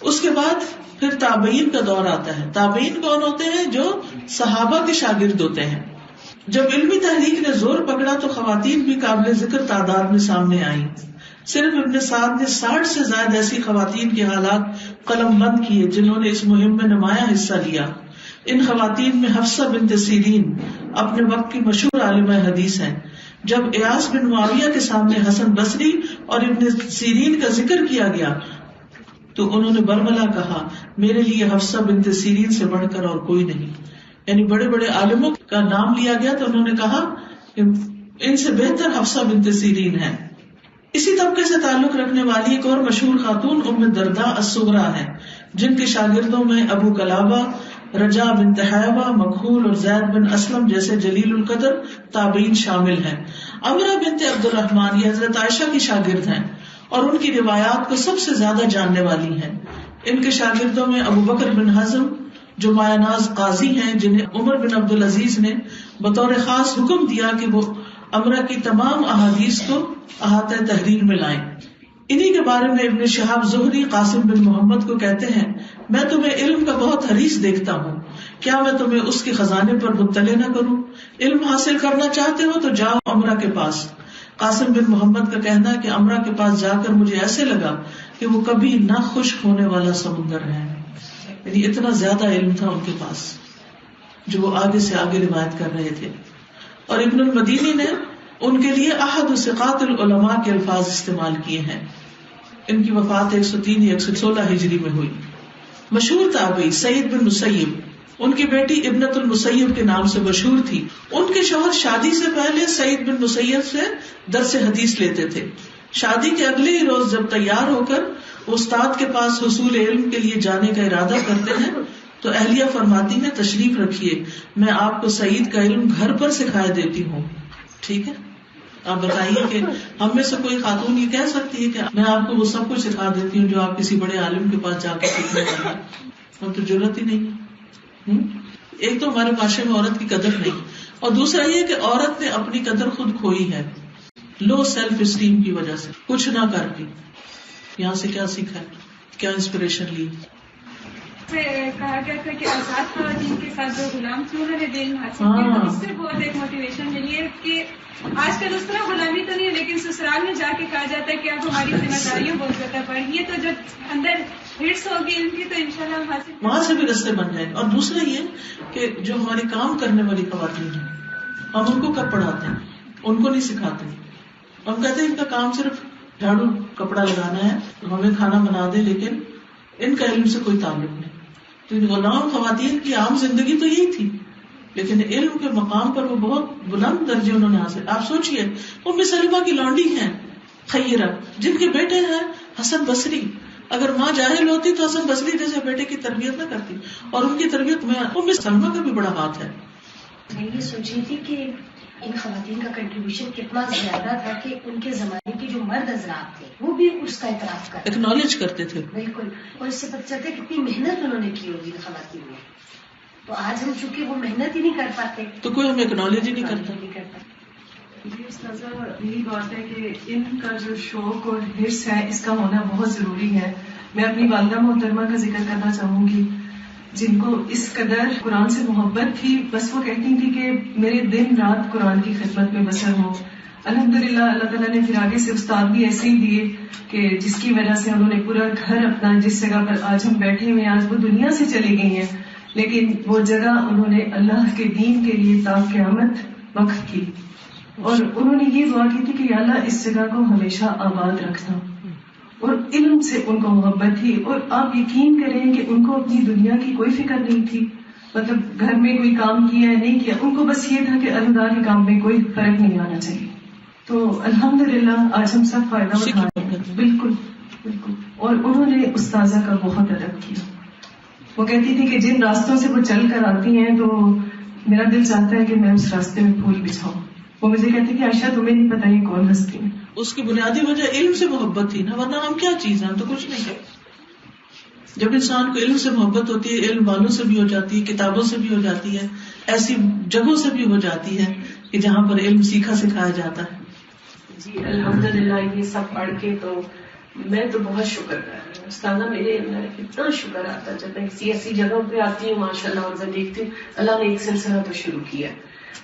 اس کے بعد پھر تابعین کا دور آتا ہے. تابعین کون ہوتے ہیں؟ جو صحابہ کے شاگرد ہوتے ہیں. جب علمی تحریک نے زور پکڑا تو خواتین بھی قابل ذکر تعداد میں سامنے آئیں. صرف ابن سعد نے 60 سے زائد ایسی خواتین کے حالات قلم بند کیے جنہوں نے اس مہم میں نمایاں حصہ لیا. ان خواتین میں حفصہ بنت سیرین اپنے وقت کی مشہور عالمہ حدیث ہیں. جب ایاس بن معاویہ کے سامنے حسن بصری اور ابن سیرین کا ذکر کیا گیا تو انہوں نے برملا کہا, میرے لیے حفصہ بنت سیرین سے بڑھ کر اور کوئی نہیں. یعنی بڑے بڑے عالموں کا نام لیا گیا تو انہوں نے کہا کہ ان سے بہتر حفصہ بنت سیرین ہے. اسی طبقے سے تعلق رکھنے والی ایک اور مشہور خاتون ام الدرداء الصغریٰ ہے جن کے شاگردوں میں ابو قلابہ, رجاء بنت حیوہ, مکحول اور زید بن اسلم جیسے جلیل القدر تابعین شامل ہیں. عمرہ بنت عبد الرحمن یہ حضرت عائشہ کی شاگرد ہیں اور ان کی روایات کو سب سے زیادہ جاننے والی ہیں. ان کے شاگردوں میں ابو بکر بن حزم جو مایہ ناز قاضی ہیں, جنہیں عمر بن عبد العزیز نے بطور خاص حکم دیا کہ وہ عمرہ کی تمام احادیث کو احاطہ تحریر میں لائیں. انہی کے بارے میں ابن شہاب زہری قاسم بن محمد کو کہتے ہیں, میں تمہیں علم کا بہت حریص دیکھتا ہوں, کیا میں تمہیں اس کے خزانے پر مطلع نہ کروں؟ علم حاصل کرنا چاہتے ہو تو جاؤ عمرہ کے پاس. قاسم بن محمد کا کہنا ہے کہ عمرہ کے پاس جا کر مجھے ایسے لگا کہ وہ کبھی نہ خشک ہونے والا سمندر ہے. یعنی اتنا زیادہ علم تھا ان کے پاس جو وہ آگے سے آگے روایت کر رہے تھے. اور ابن المدینی نے ان کے لیے احد ثقات العلماء کے الفاظ استعمال کیے ہیں. ان کی وفات 103 یا 116 ہجری میں ہوئی. مشہور تابعی سعید بن مسیب, ان کی بیٹی ابنۃ المسیب کے نام سے مشہور تھی. ان کے شوہر شادی سے پہلے سعید بن مسیب سے درس حدیث لیتے تھے. شادی کے اگلے ہی روز جب تیار ہو کر استاد کے پاس حصول علم کے لیے جانے کا ارادہ کرتے ہیں تو اہلیہ فرماتی ہیں, تشریف رکھیے, میں آپ کو سعید کا علم گھر پر سکھائے دیتی ہوں. ٹھیک ہے, آپ بتائیے کہ ہم میں سے کوئی خاتون یہ کہہ سکتی ہے کہ میں آپ کو وہ سب کچھ سکھا دیتی ہوں جو آپ کسی بڑے عالم کے پاس جا کے سیکھنے والا ہے؟ ہم تو ضرورت ہی نہیں. ایک تو ہمارے معاشرے میں عورت کی قدر نہیں, اور دوسرا یہ کہ عورت نے اپنی قدر خود کھوئی ہے لو سیلف اسٹیم کی وجہ سے, کچھ نہ کر کے. یہاں سے کیا سیکھا, کیا انسپریشن لی؟ کہا گیا تھا کہ آزاد خواتین کے ساتھ جو غلام تھے انہوں نے دین حاصل کیا, اس سے بہت ایک موٹیویشن ملی ہے کہ آج کل اس طرح غلامی تو نہیں ہے, لیکن سسرال میں جا کے کہا جاتا ہے کہ اب ہماری ذمہ داریوں بہت زیادہ بڑھ گئی ہے, تو جب اندر ہٹس ہوگی ان کی تو انشاءاللہ ہم حاصل وہاں سے بھی رستے بن جائیں. اور دوسرا یہ کہ جو ہماری کام کرنے والی خواتین ہیں ہم ان کو کب پڑھاتے ہیں, ان کو نہیں سکھاتے. ہم کہتے ہیں ان کا کام صرف جھاڑو کپڑا لگانا ہے، ہمیں کھانا بنا دے، لیکن ان کا علم سے کوئی تعلق نہیں. تو غلام خواتین کی عام زندگی تو یہی تھی، لیکن علم کے مقام پر وہ بہت بلند درجے انہوں نے حاصل. آپ سوچئے ام سلمہ کی لونڈی ہیں خیرہ، جن کے بیٹے ہیں حسن بصری. اگر ماں جاہل ہوتی تو حسن بصری جیسے بیٹے کی تربیت نہ کرتی، اور ان کی تربیت میں ام سلمہ کا بھی بڑا ہاتھ ہے. میں یہ سوچ رہی تھی کہ ان خواتین کا کنٹریبیوشن کتنا زیادہ تھا کہ ان کے زمانے کے جو مرد حضرات تھے وہ بھی اس کا اعتراف کرتے، ایکنالج کرتے تھے. بالکل. اور اس سے پتہ چلتا ہے کتنی محنت انہوں نے کی ہوگی ان خواتین نے. تو آج ہم چونکہ وہ محنت ہی نہیں کر پاتے تو کوئی ہمیں ایکنالج ہی نہیں کرتا. جی استاذہ، یہی بات ہے کہ ان کا جو شوق اور حرص ہے اس کا ہونا بہت ضروری ہے. میں اپنی والدہ محترمہ کا ذکر کرنا چاہوں گی، جن کو اس قدر قرآن سے محبت تھی، بس وہ کہتی تھی کہ میرے دن رات قرآن کی خدمت میں بسر ہو. الحمدللہ اللہ تعالیٰ نے پھر آگے سے استاد بھی ایسے ہی دیے کہ جس کی وجہ سے انہوں نے پورا گھر اپنا، جس جگہ پر آج ہم بیٹھے ہوئے آج وہ دنیا سے چلی گئی ہیں، لیکن وہ جگہ انہوں نے اللہ کے دین کے لیے تا قیامت وقف کی. اور انہوں نے یہ دعا کی تھی کہ یا اللہ اس جگہ کو ہمیشہ آباد رکھنا. اور علم سے ان کو محبت تھی، اور آپ یقین کریں کہ ان کو اپنی دنیا کی کوئی فکر نہیں تھی. مطلب گھر میں کوئی کام کیا ہے نہیں کیا، ان کو بس یہ تھا کہ اللہ کے کام میں کوئی فرق نہیں آنا چاہیے. تو الحمدللہ آج ہم سب فائدہ اٹھا رہے ہیں. بالکل بالکل. اور انہوں نے استاذہ کا بہت ادب کیا. وہ کہتی تھی کہ جن راستوں سے وہ چل کر آتی ہیں تو میرا دل چاہتا ہے کہ میں اس راستے میں پھول بچھاؤں. وہ مجھے کہتی کہ عائشہ تمہیں نہیں پتا یہ کون ہستی ہے. اس کی بنیادی وجہ علم سے محبت تھی نا، ورنہ ہم کیا چیز ہیں، ہم تو کچھ نہیں ہے. جب انسان کو علم سے محبت ہوتی ہے، علم والوں سے بھی ہو جاتی ہے، کتابوں سے بھی ہو جاتی ہے، ایسی جگہوں سے بھی ہو جاتی ہے کہ جہاں پر علم سیکھا سکھایا جاتا ہے. جی الحمدللہ یہ سب پڑھ کے تو میں تو بہت شکر کر رہی ہوں استاذہ. میرے اندر اتنا شکر آتا ہے جب میں کسی ایسی جگہ پہ آتی ہوں ماشاء اللہ، اور دیکھتی ہوں اللہ نے ایک سلسلہ تو شروع کیا،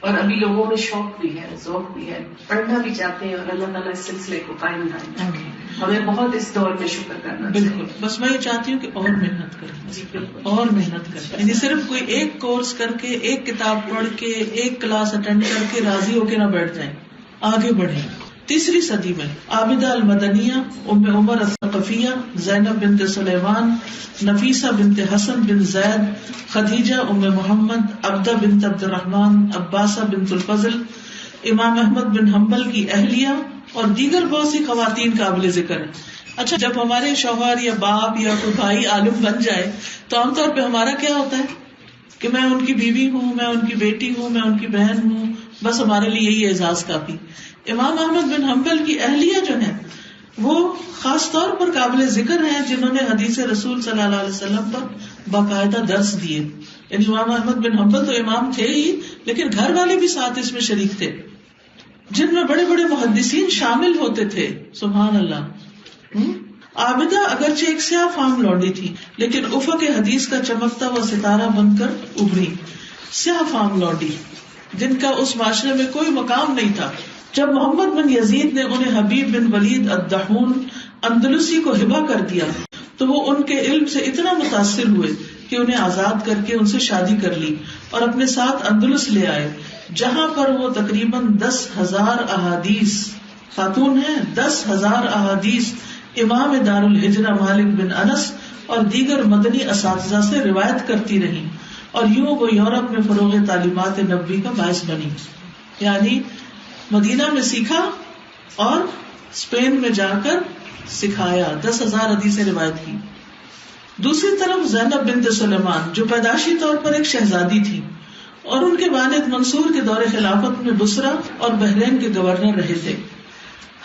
اور ابھی لوگوں میں شوق بھی ہے، ذوق بھی ہے، پڑھنا بھی چاہتے ہیں، اور اللہ تعالیٰ اس سلسلے کو قائم رکھے. ہمیں بہت اس دور میں شکر کرنا چاہیے. بالکل. بس میں یہ چاہتی ہوں کہ اور محنت کریں. جی بالکل. اور محنت کریں، یعنی صرف کوئی ایک کورس کر کے، ایک کتاب پڑھ کے، ایک کلاس اٹینڈ کر کے راضی ہو کے نہ بیٹھ جائیں، آگے بڑھیں. تیسری صدی میں عابدہ المدنیہ، ام عمر الثقفیہ، زینب بنت سلیمان، نفیسہ بنت حسن بن زید، خدیجہ ام محمد، عبدہ بنت عبد الرحمن، عباسہ بنت الفضل، امام احمد بن حنبل کی اہلیہ اور دیگر بہت سی خواتین قابل ذکر ہیں. اچھا، جب ہمارے شوہر یا باپ یا کوئی بھائی عالم بن جائے تو عام طور پہ ہمارا کیا ہوتا ہے کہ میں ان کی بیوی ہوں، میں ان کی بیٹی ہوں، میں ان کی بہن ہوں، بس ہمارے لیے یہی اعزاز کافی. امام احمد بن حنبل کی اہلیہ جو ہیں وہ خاص طور پر قابل ذکر ہیں، جنہوں نے حدیث رسول صلی اللہ علیہ وسلم پر باقاعدہ درس دیے. یعنی امام احمد بن حنبل تو امام تھے ہی، لیکن گھر والے بھی ساتھ اس میں شریک تھے، جن میں بڑے بڑے محدثین شامل ہوتے تھے. سبحان اللہ. عابدہ اگرچہ ایک سیاہ فام لوڈی تھی، لیکن افق حدیث کا چمکتا ہوا ستارہ بن کر ابھری. سیاہ فام لوڈی جن کا اس معاشرے میں کوئی مقام نہیں تھا. جب محمد بن یزید نے انہیں حبیب بن ولید الدحون اندلسی کو ہبہ کر دیا تو وہ ان کے علم سے اتنا متاثر ہوئے کہ انہیں آزاد کر کے ان سے شادی کر لی اور اپنے ساتھ اندلس لے آئے، جہاں پر وہ تقریباً 10,000 احادیث، خاتون ہیں 10,000 احادیث امام دار الہجرہ مالک بن انس اور دیگر مدنی اساتذہ سے روایت کرتی رہی، اور یوں وہ یورپ میں فروغ تعلیمات نبوی کا باعث بنی. یعنی مدینہ میں سیکھا اور اسپین میں جا کر سکھایا، 10,000 حدیثیں روایت کی. دوسری طرف زینب بنت سلیمان جو پیدائشی طور پر ایک شہزادی تھی اور ان کے والد منصور کے دور خلافت میں بصرہ اور بحرین کے گورنر رہے تھے.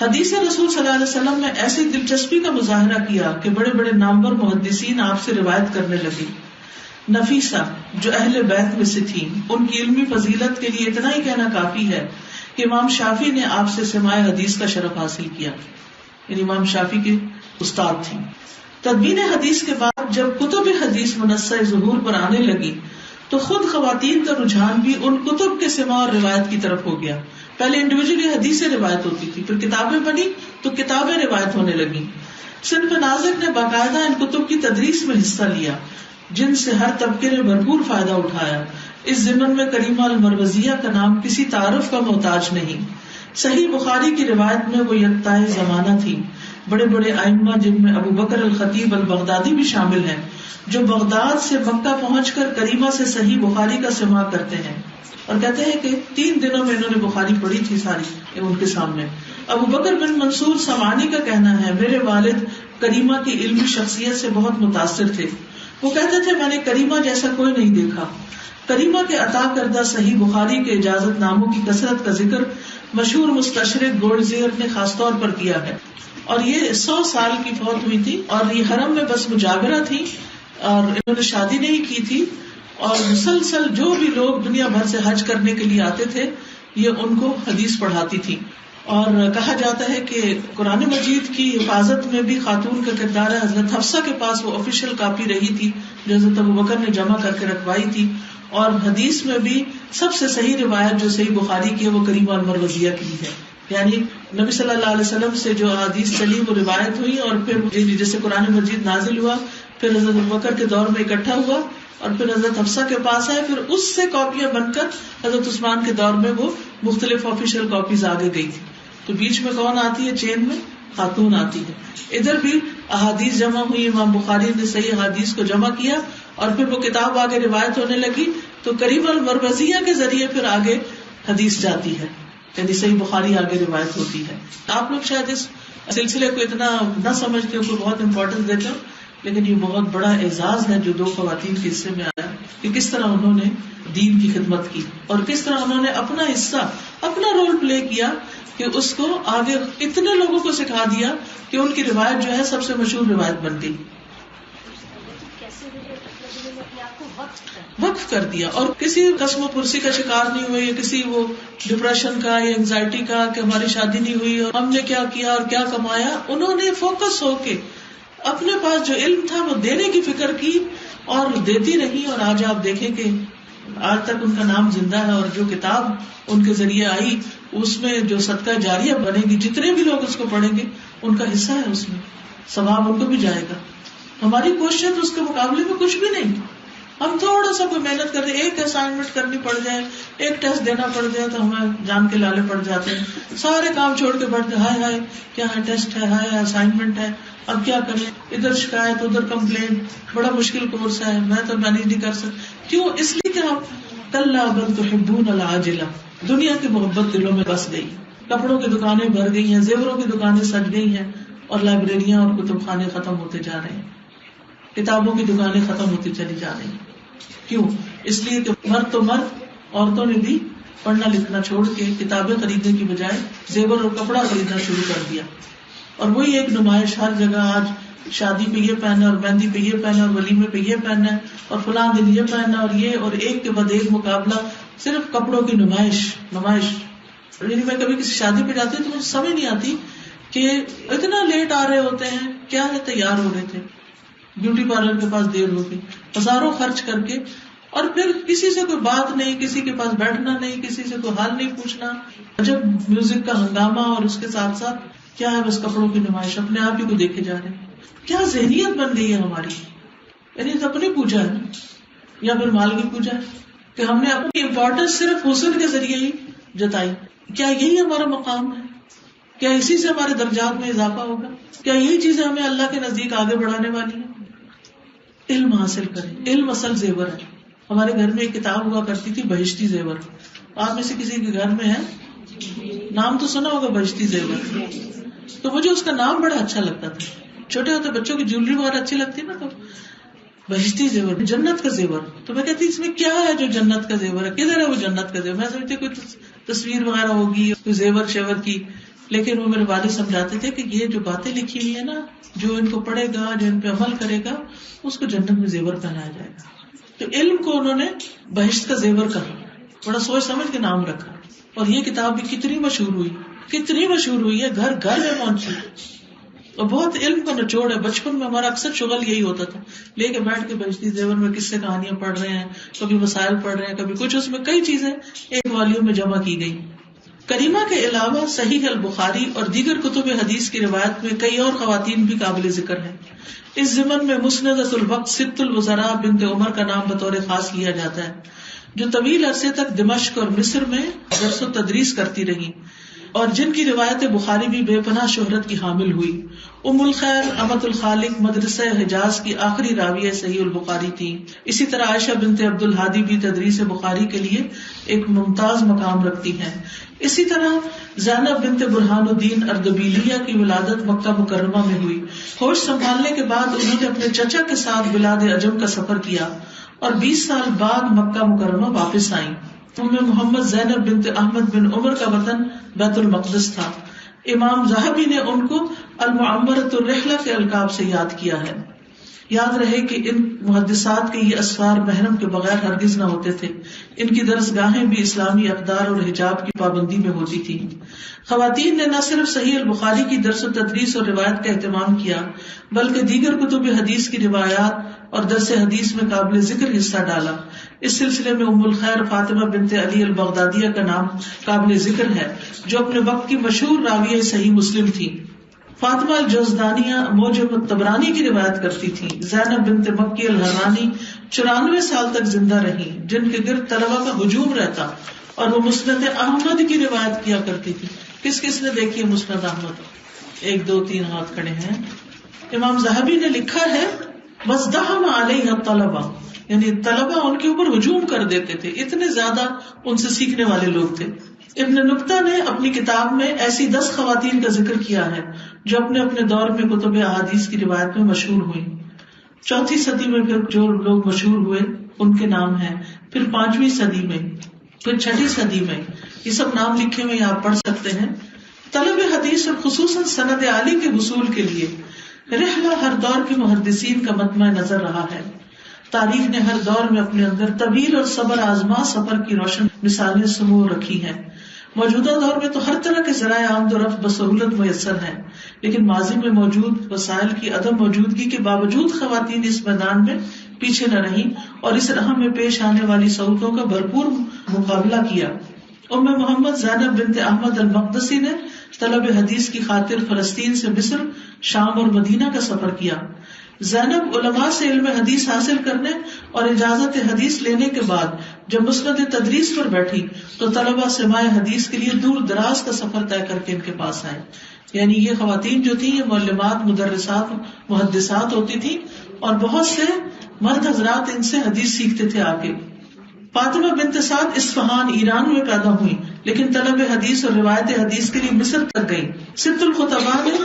حدیث رسول صلی اللہ علیہ وسلم نے ایسی دلچسپی کا مظاہرہ کیا کہ بڑے بڑے نامور محدثین آپ سے روایت کرنے لگے. نفیسہ جو اہل بیت میں سے تھی، ان کی علمی فضیلت کے لیے اتنا ہی کہنا کافی ہے کہ امام شافعی نے آپ سے سماع حدیث کا شرف حاصل کیا، یعنی امام شافعی کے استاد تھی. تدوین حدیث کے بعد جب کتب حدیث منصہ ظہور پر آنے لگی تو خود خواتین کا رجحان بھی ان کتب کے سماع اور روایت کی طرف ہو گیا. پہلے انڈیویجولی حدیثیں روایت ہوتی تھی، پھر کتابیں بنی تو کتابیں روایت ہونے لگی. صنف ناظر نے باقاعدہ ان کتب کی تدریس میں حصہ لیا، جن سے ہر طبقے نے بھرپور فائدہ اٹھایا. اس ضمن میں کریمہ المروزیہ کا نام کسی تعارف کا محتاج نہیں. صحیح بخاری کی روایت میں وہ یکتائے زمانہ تھی. بڑے بڑے ائمہ جن میں ابو بکر الخطیب البغدادی بھی شامل ہیں, جو بغداد سے مکہ پہنچ کر کریمہ سے صحیح بخاری کا سماع کرتے ہیں, اور کہتے ہیں کہ 3 دنوں میں انہوں نے بخاری پڑھی تھی ساری ان کے سامنے. ابو بکر بن منصور سمعانی کا کہنا ہے, میرے والد کریمہ کی علمی شخصیت سے بہت متاثر تھے. وہ کہتے تھے میں نے کریمہ جیسا کوئی نہیں دیکھا. کریمہ کے عطا کردہ صحیح بخاری کے اجازت ناموں کی کثرت کا ذکر مشہور مستشرق گولڈزیئر نے خاص طور پر کیا ہے, اور یہ 100 سال کی فوت ہوئی تھی, اور یہ حرم میں بس مجاورہ تھی, اور انہوں نے شادی نہیں کی تھی, اور مسلسل جو بھی لوگ دنیا بھر سے حج کرنے کے لیے آتے تھے یہ ان کو حدیث پڑھاتی تھی. اور کہا جاتا ہے کہ قرآن مجید کی حفاظت میں بھی خاتون کا کردار ہے. حضرت حفصہ کے پاس وہ آفیشیل کاپی رہی تھی جو حضرت ابو بکر نے جمع کر کے رکھوائی تھی, اور حدیث میں بھی سب سے صحیح روایت جو صحیح بخاری کی ہے وہ کریمہ المروزیہ کی ہے. یعنی نبی صلی اللہ علیہ وسلم سے جو حدیث چلی وہ روایت ہوئی, اور پھر جیسے قرآن مجید نازل ہوا, پھر حضرت ابوبکر کے دور میں اکٹھا ہوا, اور پھر حضرت حفصہ کے پاس آئے, پھر اس سے کاپیاں بن کر حضرت عثمان کے دور میں وہ مختلف آفیشیل کاپیز آگے گئی تھی. تو بیچ میں کون آتی ہے چین میں؟ خاتون آتی ہے. ادھر بھی احادیث جمع ہوئی, امام بخاری نے صحیح احادیث کو جمع کیا, اور پھر وہ کتاب آگے روایت ہونے لگی, تو کریمہ المروزیہ کے ذریعے پھر آگے حدیث جاتی ہے, یعنی صحیح بخاری آگے روایت ہوتی ہے. آپ لوگ شاید اس سلسلے کو اتنا نہ سمجھتے ہو, کوئی بہت امپورٹینس دیتے ہو, لیکن یہ بہت بڑا اعزاز ہے جو 2 خواتین کے حصے میں آیا کہ کس طرح انہوں نے دین کی خدمت کی, اور کس طرح انہوں نے اپنا حصہ, اپنا رول پلے کیا کہ اس کو آگے اتنے لوگوں کو سکھا دیا کہ ان کی روایت جو ہے سب سے مشہور روایت بن گئی. وقف کر دیا, اور کسی قسم و پرسی کا شکار نہیں ہوئے, یا کسی وہ ڈپریشن کا یا انگزائٹی کا کہ ہماری شادی نہیں ہوئی اور ہم نے کیا کیا اور کیا کمایا. انہوں نے فوکس ہو کے اپنے پاس جو علم تھا وہ دینے کی فکر کی اور دیتی رہی, اور آج آپ دیکھیں کہ آج تک ان کا نام زندہ ہے, اور جو کتاب ان کے ذریعے آئی اس میں جو صدقہ جاریہ بنے گی, جتنے بھی لوگ اس کو پڑھیں گے ان کا حصہ ہے, اس میں ثواب ان کو بھی جائے گا. ہماری کوشش تو اس کے مقابلے میں کچھ بھی نہیں. ہم تھوڑا سا کوئی محنت کرتے, ایک اسائنمنٹ کرنی پڑ جائے, ایک ٹیسٹ دینا پڑ جائے تو ہمیں جان کے لالے پڑ جاتے ہیں, سارے کام چھوڑ کے بیٹھتے, ہائے ہائے کیا ہے, ٹیسٹ ہے, ہائے اسائنمنٹ ہے, اب کیا کریں, ادھر شکایت ادھر کمپلین, بڑا مشکل کورس ہے, میں تو مینیج نہیں کر سکتا. کیوں؟ اس لیے کہ ہم کلا بل تحبون العاجلہ, دنیا کی محبت دلوں میں بس گئی, کپڑوں کی دکانیں بھر گئی ہیں, زیوروں کی دکانیں سج گئی ہیں, اور لائبریریاں اور کتب خانے ختم ہوتے جا رہے ہیں, کتابوں کی دکانیں ختم ہوتی چلی جا رہی ہیں. کیوں؟ اس لیے کہ مرد تو مرد, عورتوں نے بھی پڑھنا لکھنا چھوڑ کے کتابیں خریدنے کی بجائے زیور اور کپڑا خریدنا شروع کر دیا. اور وہی ایک نمائش ہر جگہ, آج شادی پہ یہ پہنا, اور مہندی پہ یہ پہنا, اور ولیمے پہ یہ پہنا, اور فلاں دن یہ پہنا, اور یہ, اور ایک کے بعد ایک مقابلہ, صرف کپڑوں کی نمائش. یعنی میں کبھی کسی شادی پہ جاتی ہوں تو مجھے سمجھ نہیں آتی کہ اتنا لیٹ آ رہے ہوتے ہیں, کیا ہے, تیار ہو رہے تھے, بیوٹی پارلر کے پاس دیر ہو گئی, ہزاروں خرچ کر کے, اور پھر کسی سے کوئی بات نہیں, کسی کے پاس بیٹھنا نہیں, کسی سے کوئی حال نہیں پوچھنا, جب میوزک کا ہنگامہ, اور اس کے ساتھ ساتھ کیا ہے, بس کپڑوں کی نمائش, اپنے آپ ہی کو دیکھے جا رہے ہیں. کیا ذہنیت بن گئی ہے ہماری, یعنی اپنی پوجا ہے یا پھر مال کی پوجا ہے, کہ ہم نے اپنی امپورٹینس صرف حسن کے ذریعے ہی جتائی. کیا یہی ہمارا مقام ہے؟ کیا اسی سے ہمارے درجات میں اضافہ ہوگا؟ کیا یہی چیزیں ہمیں اللہ کے نزدیک آگے بڑھانے والی ہیں؟ علم حاصل کریں, علم اصل زیور ہے. ہمارے گھر میں ایک کتاب ہوا کرتی تھی, بہشتی زیور. آپ میں سے کسی کے گھر میں ہے, نام تو سنا ہوگا بہشتی زیور, تو مجھے اس کا نام بڑا اچھا لگتا تھا. چھوٹے ہوتے بچوں کی جیولری وغیرہ اچھی لگتی ہے نا, تو بہشتی زیور, جنت کا زیور. تو میں کہتی اس میں کیا ہے جو جنت کا زیور ہے, کدھر ہے وہ جنت کا زیور؟ میں سمجھتی کوئی تصویر وغیرہ ہوگی, کوئی زیور شیور کی, لیکن وہ میرے والد سمجھاتے تھے کہ یہ جو باتیں لکھی ہوئی ہے نا, جو ان کو پڑھے گا, جو ان پہ عمل کرے گا, اس کو جنت میں زیور پہنایا جائے گا. تو علم کو انہوں نے بہشت کا زیور کہا, بڑا سوچ سمجھ کے نام رکھا. اور یہ کتاب بھی کتنی مشہور ہوئی ہے, گھر گھر میں پہنچی, اور بہت علم کا نچوڑ ہے. بچپن میں ہمارا اکثر شغل یہی ہوتا تھا, لے کے بیٹھ کے بہشتی زیور میں قصے کہانیاں پڑھ رہے ہیں, کبھی مسائل پڑھ رہے ہیں, کبھی کچھ, اس میں کئی چیزیں ایک والیوم میں جمع کی گئی. کریمہ کے علاوہ صحیح البخاری اور دیگر کتب حدیث کی روایت میں کئی اور خواتین بھی قابل ذکر ہیں. اس ضمن میں مسندۃ الوقت ست الوزراء بنت عمر کا نام بطور خاص لیا جاتا ہے, جو طویل عرصے تک دمشق اور مصر میں درس و تدریس کرتی رہی. اور جن کی روایت بخاری بھی بے پناہ شہرت کی حامل ہوئی. ام الخیر امت الخالق مدرسہ حجاز کی آخری راویہ صحیح البخاری تھی. اسی طرح عائشہ بنت عبد الہادی بھی تدریس بخاری کے لیے ایک ممتاز مقام رکھتی ہیں. اسی طرح زینب بنت برہان الدین اردبیلیہ کی ولادت مکہ مکرمہ میں ہوئی. ہوش سنبھالنے کے بعد انہوں نے اپنے چچا کے ساتھ بلاد عجم کا سفر کیا اور 20 سال بعد مکہ مکرمہ واپس آئیں. محمد زینب بنت احمد بن عمر کا وطن بیت المقدس تھا. امام ذہبی نے ان کو المعمرۃ الرحلہ کے القاب سے یاد کیا ہے. یاد رہے کہ ان محدثات کے یہ اسفار محرم کے بغیر ہرگز نہ ہوتے تھے. ان کی درسگاہیں بھی اسلامی اقدار اور حجاب کی پابندی میں ہوتی تھی. خواتین نے نہ صرف صحیح البخاری کی درس و تدریس اور روایت کا اہتمام کیا بلکہ دیگر کتب حدیث کی روایات اور درس حدیث میں قابل ذکر حصہ ڈالا. اس سلسلے میں ام الخیر فاطمہ بنت علی البغدادیہ کا نام قابل ذکر ہے جو اپنے وقت کی مشہور راویہ صحیح مسلم تھی. فاطمہ الجوزدانیہ موجب الطبرانی کی روایت کرتی تھی. زینب بنت مکی الحرانی 94 سال تک زندہ رہی جن کے گرد طلبہ کا ہجوم رہتا اور وہ مسند احمد کی روایت کیا کرتی تھی. کس کس نے دیکھی ہے مسند احمد؟ 1 2 3 ہاتھ کھڑے ہیں. امام ذہبی نے لکھا ہے وازدحم علیہ الطلبہ، یعنی طلبہ ان کے اوپر ہجوم کر دیتے تھے، اتنے زیادہ ان سے سیکھنے والے لوگ تھے. ابن نکتہ نے اپنی کتاب میں ایسی 10 خواتین کا ذکر کیا ہے جو اپنے اپنے دور میں کتب احادیث کی روایت میں مشہور ہوئی. 4 صدی میں پھر جو لوگ مشہور ہوئے ان کے نام ہیں، پھر 5ویں صدی میں، پھر 6 صدی میں. یہ سب نام لکھے ہوئے آپ پڑھ سکتے ہیں. طلب حدیث اور خصوصاً سند عالی کے حصول کے لیے رحلہ ہر دور کے محدثین کا مطمع نظر رہا ہے. تاریخ نے ہر دور میں اپنے اندر طویل اور صبر آزما سفر کی روشن مثالیں سمو رکھی ہیں. موجودہ دور میں تو ہر طرح کے ذرائع آمد و رفت بسہولت میسر ہیں، لیکن ماضی میں موجود وسائل کی عدم موجودگی کے باوجود خواتین اس میدان میں پیچھے نہ رہیں اور اس راہ میں پیش آنے والی سہولتوں کا بھرپور مقابلہ کیا. ام محمد زینب بنت احمد المقدسی نے طلب حدیث کی خاطر فلسطین سے مصر، شام اور مدینہ کا سفر کیا. زینب علماء سے علم حدیث حاصل کرنے اور اجازت حدیث لینے کے بعد جب مسند تدریس پر بیٹھی تو طلبہ سماع حدیث کے لیے دور دراز کا سفر طے کر کے ان کے پاس آئے. یعنی یہ خواتین جو تھیں یہ معلمات، مدرسات، محدثات ہوتی تھیں اور بہت سے مرد حضرات ان سے حدیث سیکھتے تھے آ کے. فاطمہ بنت سعد اصفہان ایران میں پیدا ہوئی لیکن طلب حدیث اور روایت حدیث کے لیے مصر تک گئی. ست الخطباء نے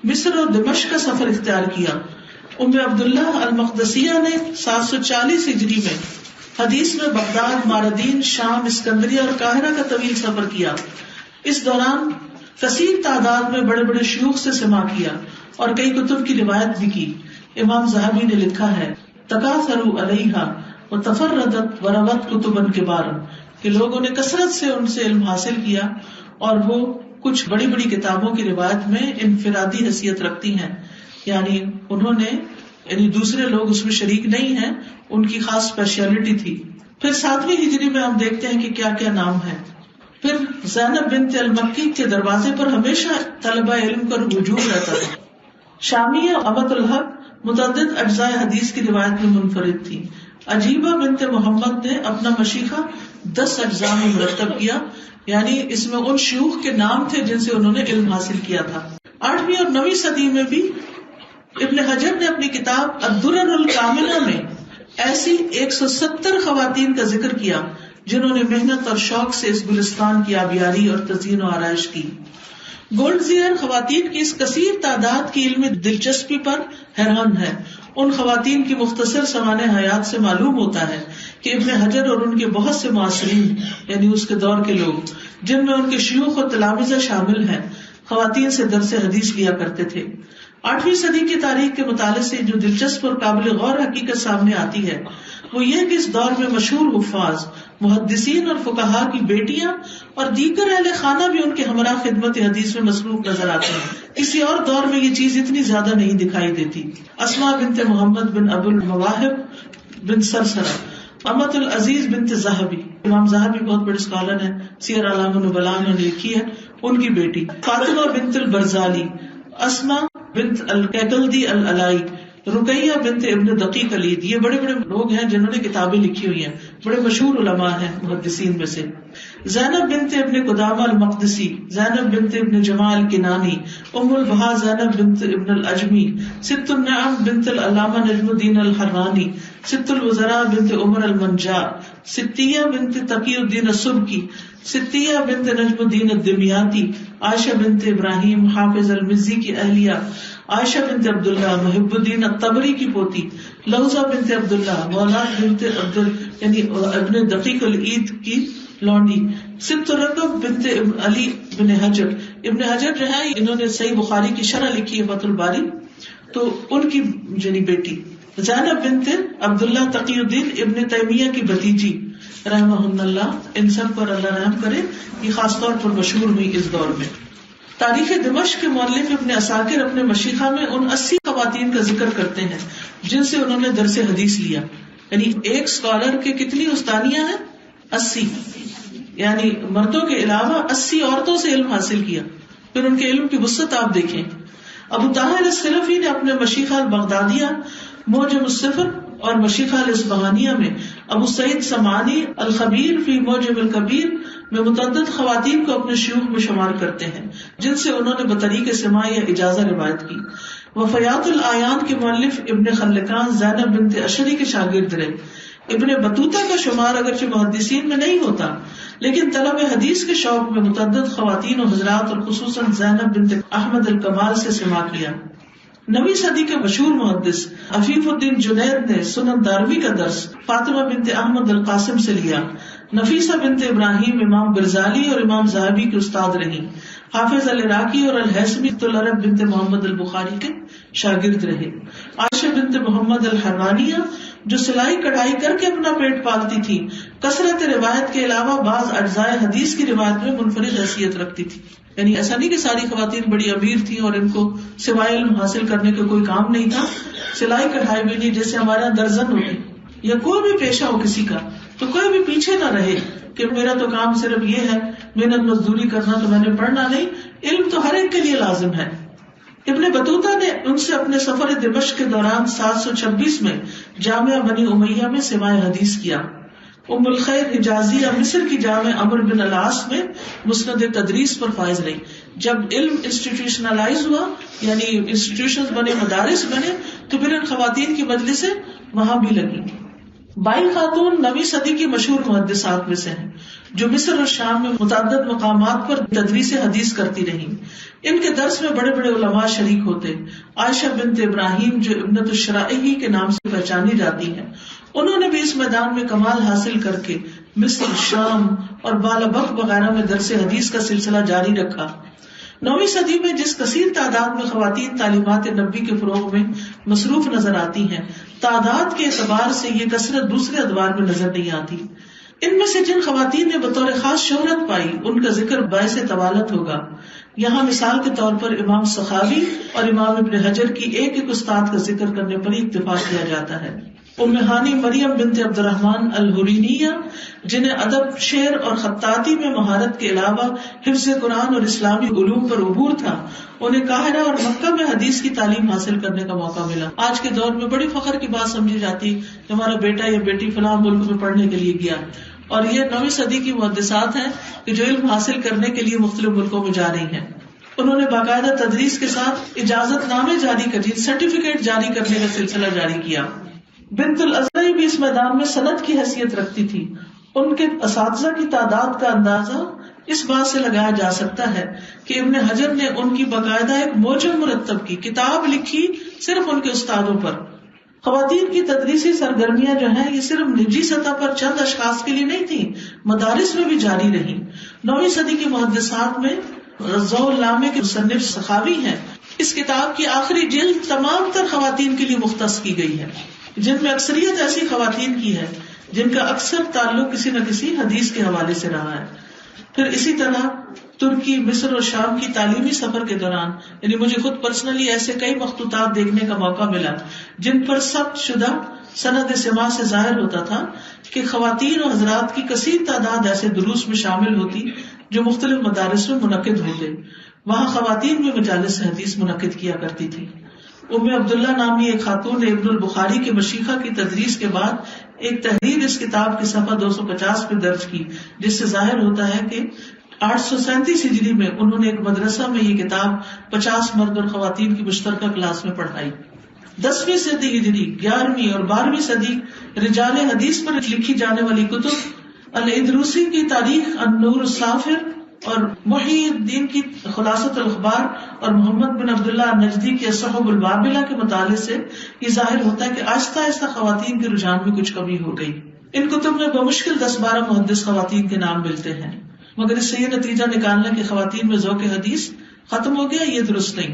مصر اور دمشق کا سفر اختیار کیا. ام عبداللہ المقدسیہ نے 740 ہجری میں حدیث میں بغداد، ماردین، شام، اسکندریہ اور قاہرہ کا طویل سفر کیا. اس دوران کثیر تعداد میں بڑے بڑے شیوخ سے سماع کیا اور کئی کتب کی روایت بھی کی. امام ذہبی نے لکھا ہے تکاثروا علیہا وتفردت وروت کتبا کبارا کہ لوگوں نے کثرت سے ان سے علم حاصل کیا اور وہ کچھ بڑی بڑی کتابوں کی روایت میں انفرادی حیثیت رکھتی ہیں، یعنی انہوں نے دوسرے لوگ اس میں شریک نہیں ہیں، ان کی خاص اسپیشلٹی تھی. پھر 7ویں ہجری میں ہم دیکھتے ہیں کہ کیا کیا نام ہے. پھر زینب بنت المکی کے دروازے پر ہمیشہ طلبہ علم کا ہجوم رہتا تھا. شامیہ امت الحق متعدد اجزاء حدیث کی روایت میں منفرد تھی. عجیبہ بنت محمد نے اپنا مشیخہ 10 اجزاء میں مرتب کیا، یعنی اس میں ان شیوخ کے نام تھے جن سے انہوں نے علم حاصل کیا تھا. 8ویں اور 9ویں صدی میں بھی ابن حجر نے اپنی کتاب الدرر الکاملہ میں ایسی 170 خواتین کا ذکر کیا جنہوں نے محنت اور شوق سے اس گلستان کی آبیاری اور تزئین و آرائش کی. گولڈزیئر خواتین کی اس کثیر تعداد کی علمی دلچسپی پر حیران ہے. ان خواتین کی مختصر سوانح حیات سے معلوم ہوتا ہے کہ ابن حجر اور ان کے بہت سے معاصرین یعنی اس کے دور کے لوگ جن میں ان کے شیوخ و تلامذہ شامل ہیں خواتین سے درس حدیث لیا کرتے تھے. 8ویں صدی کی تاریخ کے مطالعے سے جو دلچسپ اور قابل غور حقیقت سامنے آتی ہے وہ یہ کہ اس دور میں مشہور حفاظ، محدثین اور فقہاء کی بیٹیاں اور دیگر اہل خانہ بھی ان کے ہمراہ خدمت حدیث میں مصروف نظر آتے ہیں. کسی اور دور میں یہ چیز اتنی زیادہ نہیں دکھائی دیتی. اسماء بنت محمد بن ابو المواہب بن سرسرہ، امت العزیز بنت ذہبی، امام ذہبی بہت بڑے اسکالر ہیں، سیر اعلام النبلاء نے لکھی ہے، ان کی بیٹی. فاطمہ بنت البرزالی، اسماء بنت الکیکلدی الالائی، رقیہ بنت ابن دقیق العید، یہ بڑے بڑے لوگ ہیں جنہوں نے کتابیں لکھی ہوئی ہیں، بڑے مشہور علماء ہیں محدثین میں سے. زینب بنت ابن قدامہ المقدسی، زینب بنت ابن جماع الکنانی، ام البہا زینب بنت ابن العجمی، ست النعم بنت العلامہ نجم الدین الحرانی، ست الوزراء بنت عمر المنجا، ستیہ بنت تقی الدین السبکی، ستیہ بنت نجم الدین الدمیاتی، عائشہ بنت ابراہیم حافظ المزی کی اہلیہ، عائشہ بنت عبداللہ محب الدین الطبری کی پوتی، لوزہ بنت عبداللہ مولاد بنت یعنی ابن دقیق العید کی لونڈی، ست رقب بنت علی بن حجر. ابن حجر جو ہے انہوں نے صحیح بخاری کی شرح لکھی ہے فتح الباری، تو ان کی یعنی بیٹی زینب بنت عبداللہ تقی الدین ابن تیمیہ کی بھتیجی رحمہ اللہ. ان سب پر اللہ رحم کرے، یہ خاص طور پر مشہور ہوئی اس دور میں. تاریخ دمشق کے مؤلف ابن عساکر اپنے مشیخہ میں ان 80 خواتین کا ذکر کرتے ہیں جن سے انہوں نے درس حدیث لیا. یعنی ایک اسکالر کے کتنی استانیاں ہیں؟ 80. یعنی مردوں کے علاوہ 80 عورتوں سے علم حاصل کیا. پھر ان کے علم کی وسعت آپ دیکھیں. ابو طاہر السلفی نے اپنے مشیخہ البغدادیہ موجم الصفر اور مشیخہ الاصبہانیہ میں، ابو سعید سمعانی الخبیر فی موجم الکبیر میں متعدد خواتین کو اپنے شیوخ میں شمار کرتے ہیں جن سے انہوں نے بطریق سماع یا اجازہ روایت کی. وفیات العیان کے مؤلف ابن خلکان زینب بنت اشری کے شاگرد رہے. ابن بطوطہ کا شمار اگرچہ محدثین میں نہیں ہوتا لیکن طلب حدیث کے شوق میں متعدد خواتین و حضرات اور خصوصاً زینب بنت احمد الکمال سے سماع کیا. 9ویں صدی کے مشہور محدث عفیف الدین جنید نے سنن داروی کا درس فاطمہ بنت احمد القاسم سے لیا. نفیسہ بنت ابراہیم امام غزالی اور امام ذہبی کے استاد رہی. حافظ العراقی اور الحیثمی العرب بنت محمد البخاری کے شاگرد رہے. عائشہ بنت محمد الحرانیہ جو سلائی کڑھائی کر کے اپنا پیٹ پالتی تھی، کثرت روایت کے علاوہ بعض اجزاء حدیث کی روایت میں منفرد حیثیت رکھتی تھی. یعنی ایسا نہیں کہ ساری خواتین بڑی امیر تھیں اور ان کو سوائے علم حاصل کرنے کا کوئی کام نہیں تھا. سلائی کڑھائی بھی نہیں، جیسے ہمارے یہاں درزن ہوگی یا کوئی بھی پیشہ ہو کسی کا، تو کوئی بھی پیچھے نہ رہے کہ میرا تو کام صرف یہ ہے محنت مزدوری کرنا، تو میں نے پڑھنا نہیں. علم تو ہر ایک کے لیے لازم ہے. ابن بطوطہ نے ان سے اپنے سفر دمشق کے دوران 726 میں جامعہ بنی امیہ میں سماع حدیث کیا. ام الخیر حجازیہ مصر کی جامع عمرو بن العاص میں مسند تدریس پر فائز رہی. جب علم انسٹیٹیوشنلائز ہوا، یعنی انسٹیٹیوشنز بنے، مدارس بنے، تو پھر ان خواتین کی مجلسیں وہاں بھی لگی. 22 خاتون 9ویں صدی کی مشہور محدثات میں سے ہیں جو مصر اور شام میں متعدد مقامات پر تدریس حدیث کرتی رہیں. ان کے درس میں بڑے بڑے علماء شریک ہوتے. عائشہ بنت ابراہیم جو ابنۃ الشرائحی کے نام سے پہچانی جاتی ہیں، انہوں نے بھی اس میدان میں کمال حاصل کر کے مصر، شام اور بالابک وغیرہ میں درس حدیث کا سلسلہ جاری رکھا. 9ویں صدی میں جس کثیر تعداد میں خواتین تعلیمات نبوی کے فروغ میں مصروف نظر آتی ہیں، تعداد کے اعتبار سے یہ کثرت دوسرے ادوار میں نظر نہیں آتی. ان میں سے جن خواتین نے بطور خاص شہرت پائی ان کا ذکر باعث طوالت ہوگا. یہاں مثال کے طور پر امام سخاوی اور امام ابن حجر کی ایک ایک استاد کا ذکر کرنے پر اتفاق کیا جاتا ہے. ام ہانی مریم بنت عبد الرحمن الحرینیہ جنہیں ادب، شعر اور خطاطی میں مہارت کے علاوہ حفظ قرآن اور اسلامی علوم پر عبور تھا، انہیں قاہرہ اور مکہ میں حدیث کی تعلیم حاصل کرنے کا موقع ملا. آج کے دور میں بڑی فخر کی بات سمجھی جاتی کہ ہمارا بیٹا یا بیٹی فلاں ملک میں پڑھنے کے لیے گیا، اور یہ 9ویں صدی کی محدثات ہیں کہ جو علم حاصل کرنے کے لیے مختلف ملکوں میں جا رہی ہیں. انہوں نے باقاعدہ تدریس کے ساتھ اجازت نامے جاری کر سرٹیفکیٹ جاری کرنے کا سلسلہ جاری کیا. بنت الازرع بھی اس میدان میں سند کی حیثیت رکھتی تھی. ان کے اساتذہ کی تعداد کا اندازہ اس بات سے لگایا جا سکتا ہے کہ ابن حجر نے ان کی باقاعدہ ایک موجم مرتب کی کتاب لکھی صرف ان کے استادوں پر. خواتین کی تدریسی سرگرمیاں جو ہیں یہ صرف نجی سطح پر چند اشخاص کے لیے نہیں تھیں، مدارس میں بھی جاری رہی. 9ویں صدی کی محدثات میں رضاء النامے کے مصنف سخاوی ہیں. اس کتاب کی آخری جلد تمام تر خواتین کے لیے مختص کی گئی ہے، جن میں اکثریت ایسی خواتین کی ہے جن کا اکثر تعلق کسی نہ کسی حدیث کے حوالے سے رہا ہے. پھر اسی طرح ترکی، مصر اور شام کی تعلیمی سفر کے دوران یعنی مجھے خود پرسنلی ایسے کئی مخطوطات دیکھنے کا موقع ملا جن پر ثبت شدہ سند سماع سے ظاہر ہوتا تھا کہ خواتین و حضرات کی کثیر تعداد ایسے دروس میں شامل ہوتی جو مختلف مدارس میں منعقد ہوتے. وہاں خواتین بھی مجالس حدیث منعقد کیا کرتی تھی. ام عبداللہ نامی ایک خاتون نے ابن البخاری کے مشیخہ کی تدریس کے بعد ایک تحریر اس کتاب کی صفحہ 250 پہ درج کی، جس سے ظاہر ہوتا ہے کہ 837 ہجری میں انہوں نے ایک مدرسہ میں یہ کتاب 50 مرد اور خواتین کی مشترکہ کلاس میں پڑھائی۔ 10ویں صدی ہجری، 11ویں اور 12ویں صدی رجال حدیث پر لکھی جانے والی کتب الادروسی کی تاریخ، النور السافر اور محی الدین کی خلاصۃ الاخبار اور محمد بن عبداللہ النجدی کے الصحف البابلہ کے مطالعے سے یہ ظاہر ہوتا ہے کہ آہستہ آہستہ خواتین کے رجحان میں کچھ کمی ہو گئی۔ ان کتب میں بمشکل 10-12 محدث خواتین کے نام ملتے ہیں، مگر اس سے یہ نتیجہ نکالنا کہ خواتین میں ذوق حدیث ختم ہو گیا، یہ درست نہیں۔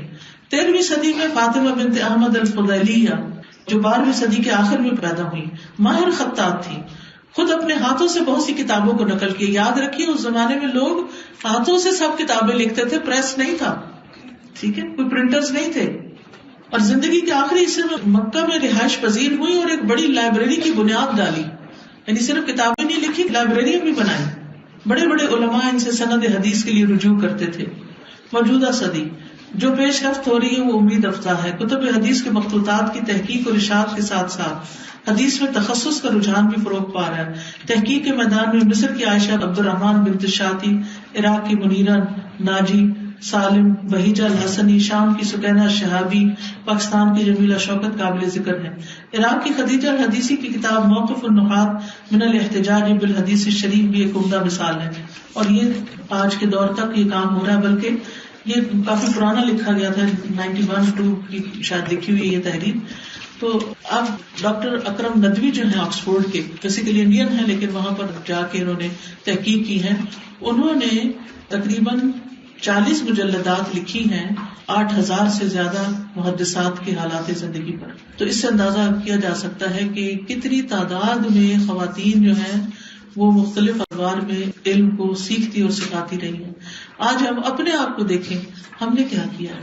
13ویں صدی میں فاطمہ بنت احمد الفضیلیہ، جو 12ویں صدی کے آخر میں پیدا ہوئی، ماہر خطاط تھی، خود اپنے ہاتھوں سے بہت سی کتابوں کو نقل کی۔ یاد رکھیے اس زمانے میں لوگ ہاتھوں سے سب کتابیں لکھتے تھے، پریس نہیں تھا، ٹھیک ہے، کوئی پرنٹرز نہیں تھے، اور زندگی کے آخری حصے میں مکہ میں رہائش پذیر ہوئی اور ایک بڑی لائبریری کی بنیاد ڈالی، یعنی صرف کتابیں نہیں لکھی، لائبریریاں بھی بنائی۔ بڑے بڑے علماء ان سے سند حدیث کے لیے رجوع کرتے تھے۔ موجودہ صدی جو پیش رفت ہو رہی ہے وہ امید افزا ہے۔ کتب حدیث کے مخطوطات کی تحقیق اور اشاعت کے ساتھ ساتھ حدیث میں تخصص کا رجحان بھی فروغ پا رہا ہے۔ تحقیق کے میدان میں مصر کی عائشہ عبد الرحمن بنت شاطی، عراق کی منیرہ ناجی، سالم بہیجہ الحسنی، شام کی سکینہ شہابی، پاکستان کی جمیلہ شوکت قابل ذکر ہے۔ عراق کی خدیجہ الحدیثی کی کتاب موقف النحات من الاحتجاج بالحدیث الشریف بھی ایک عمدہ مثال ہے، اور یہ آج کے دور تک یہ کام ہو رہا ہے، بلکہ یہ کافی پرانا لکھا گیا تھا، 91-2 کی شاید لکھی ہوئی یہ تحریر۔ تو اب ڈاکٹر اکرم ندوی جو ہیں آکسفورڈ کے، بیسیکلی انڈین ہیں لیکن وہاں پر جا کے انہوں نے تحقیق کی ہے، انہوں نے تقریباً 40 مجلدات لکھی ہیں 8000 سے زیادہ محدثات کے حالات زندگی پر۔ تو اس سے اندازہ کیا جا سکتا ہے کہ کتنی تعداد میں خواتین جو ہیں وہ مختلف ادوار میں علم کو سیکھتی اور سکھاتی رہی ہیں۔ آج ہم اپنے آپ کو دیکھیں، ہم نے کیا کیا ہے؟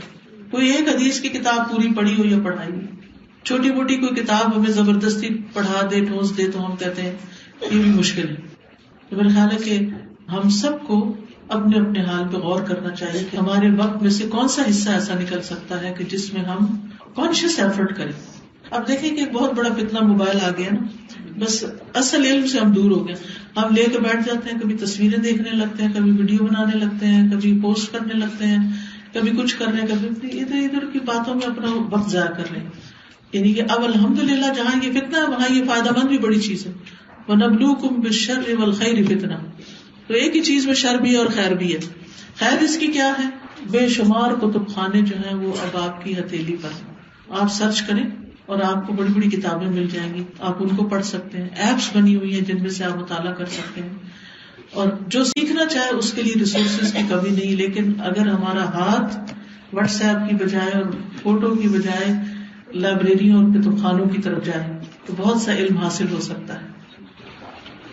کوئی ایک حدیث کی کتاب پوری پڑھی ہو یا پڑھائی ہو، چھوٹی موٹی کوئی کتاب ہمیں زبردستی پڑھا دے، ٹھونس دے تو ہم کہتے ہیں یہ بھی مشکل ہے۔ تو میرا خیال ہے کہ ہم سب کو اپنے اپنے حال پہ غور کرنا چاہیے کہ ہمارے وقت میں سے کون سا حصہ ایسا نکل سکتا ہے کہ جس میں ہم کانشیس ایفرٹ کریں۔ اب دیکھیں کہ ایک بہت بڑا فتنہ موبائل آ گیا نا، بس اصل علم سے ہم دور ہو گئے، ہم لے کے بیٹھ جاتے ہیں، کبھی تصویریں دیکھنے لگتے ہیں، کبھی ویڈیو بنانے لگتے ہیں، کبھی پوسٹ کرنے لگتے ہیں، کبھی کچھ کرنے، کبھی ادھر ادھر کی باتوں میں اپنا وقت ضائع کر رہے ہیں۔ یعنی کہ اب الحمدللہ جہاں یہ فتنہ ہے وہاں یہ فائدہ مند بھی بڑی چیز ہے۔ وَنَبْلُوكُمْ بِالشَّرِّ وَالْخَيْرِ فتنہ، تو ایک ہی چیز میں شر بھی ہے اور خیر بھی ہے۔ خیر اس کی کیا ہے؟ بے شمار کتب خانے جو ہیں وہ اب آپ کی ہتھیلی پر، آپ سرچ کریں اور آپ کو بڑی بڑی کتابیں مل جائیں گی، آپ ان کو پڑھ سکتے ہیں۔ ایپس بنی ہوئی ہیں جن میں سے آپ مطالعہ کر سکتے ہیں، اور جو سیکھنا چاہے اس کے لیے ریسورسز کی کمی نہیں۔ لیکن اگر ہمارا ہاتھ واٹس ایپ کی بجائے اور فوٹو کی بجائے لائبریریوں اور کتب خانوں کی طرف جائے تو بہت سا علم حاصل ہو سکتا ہے۔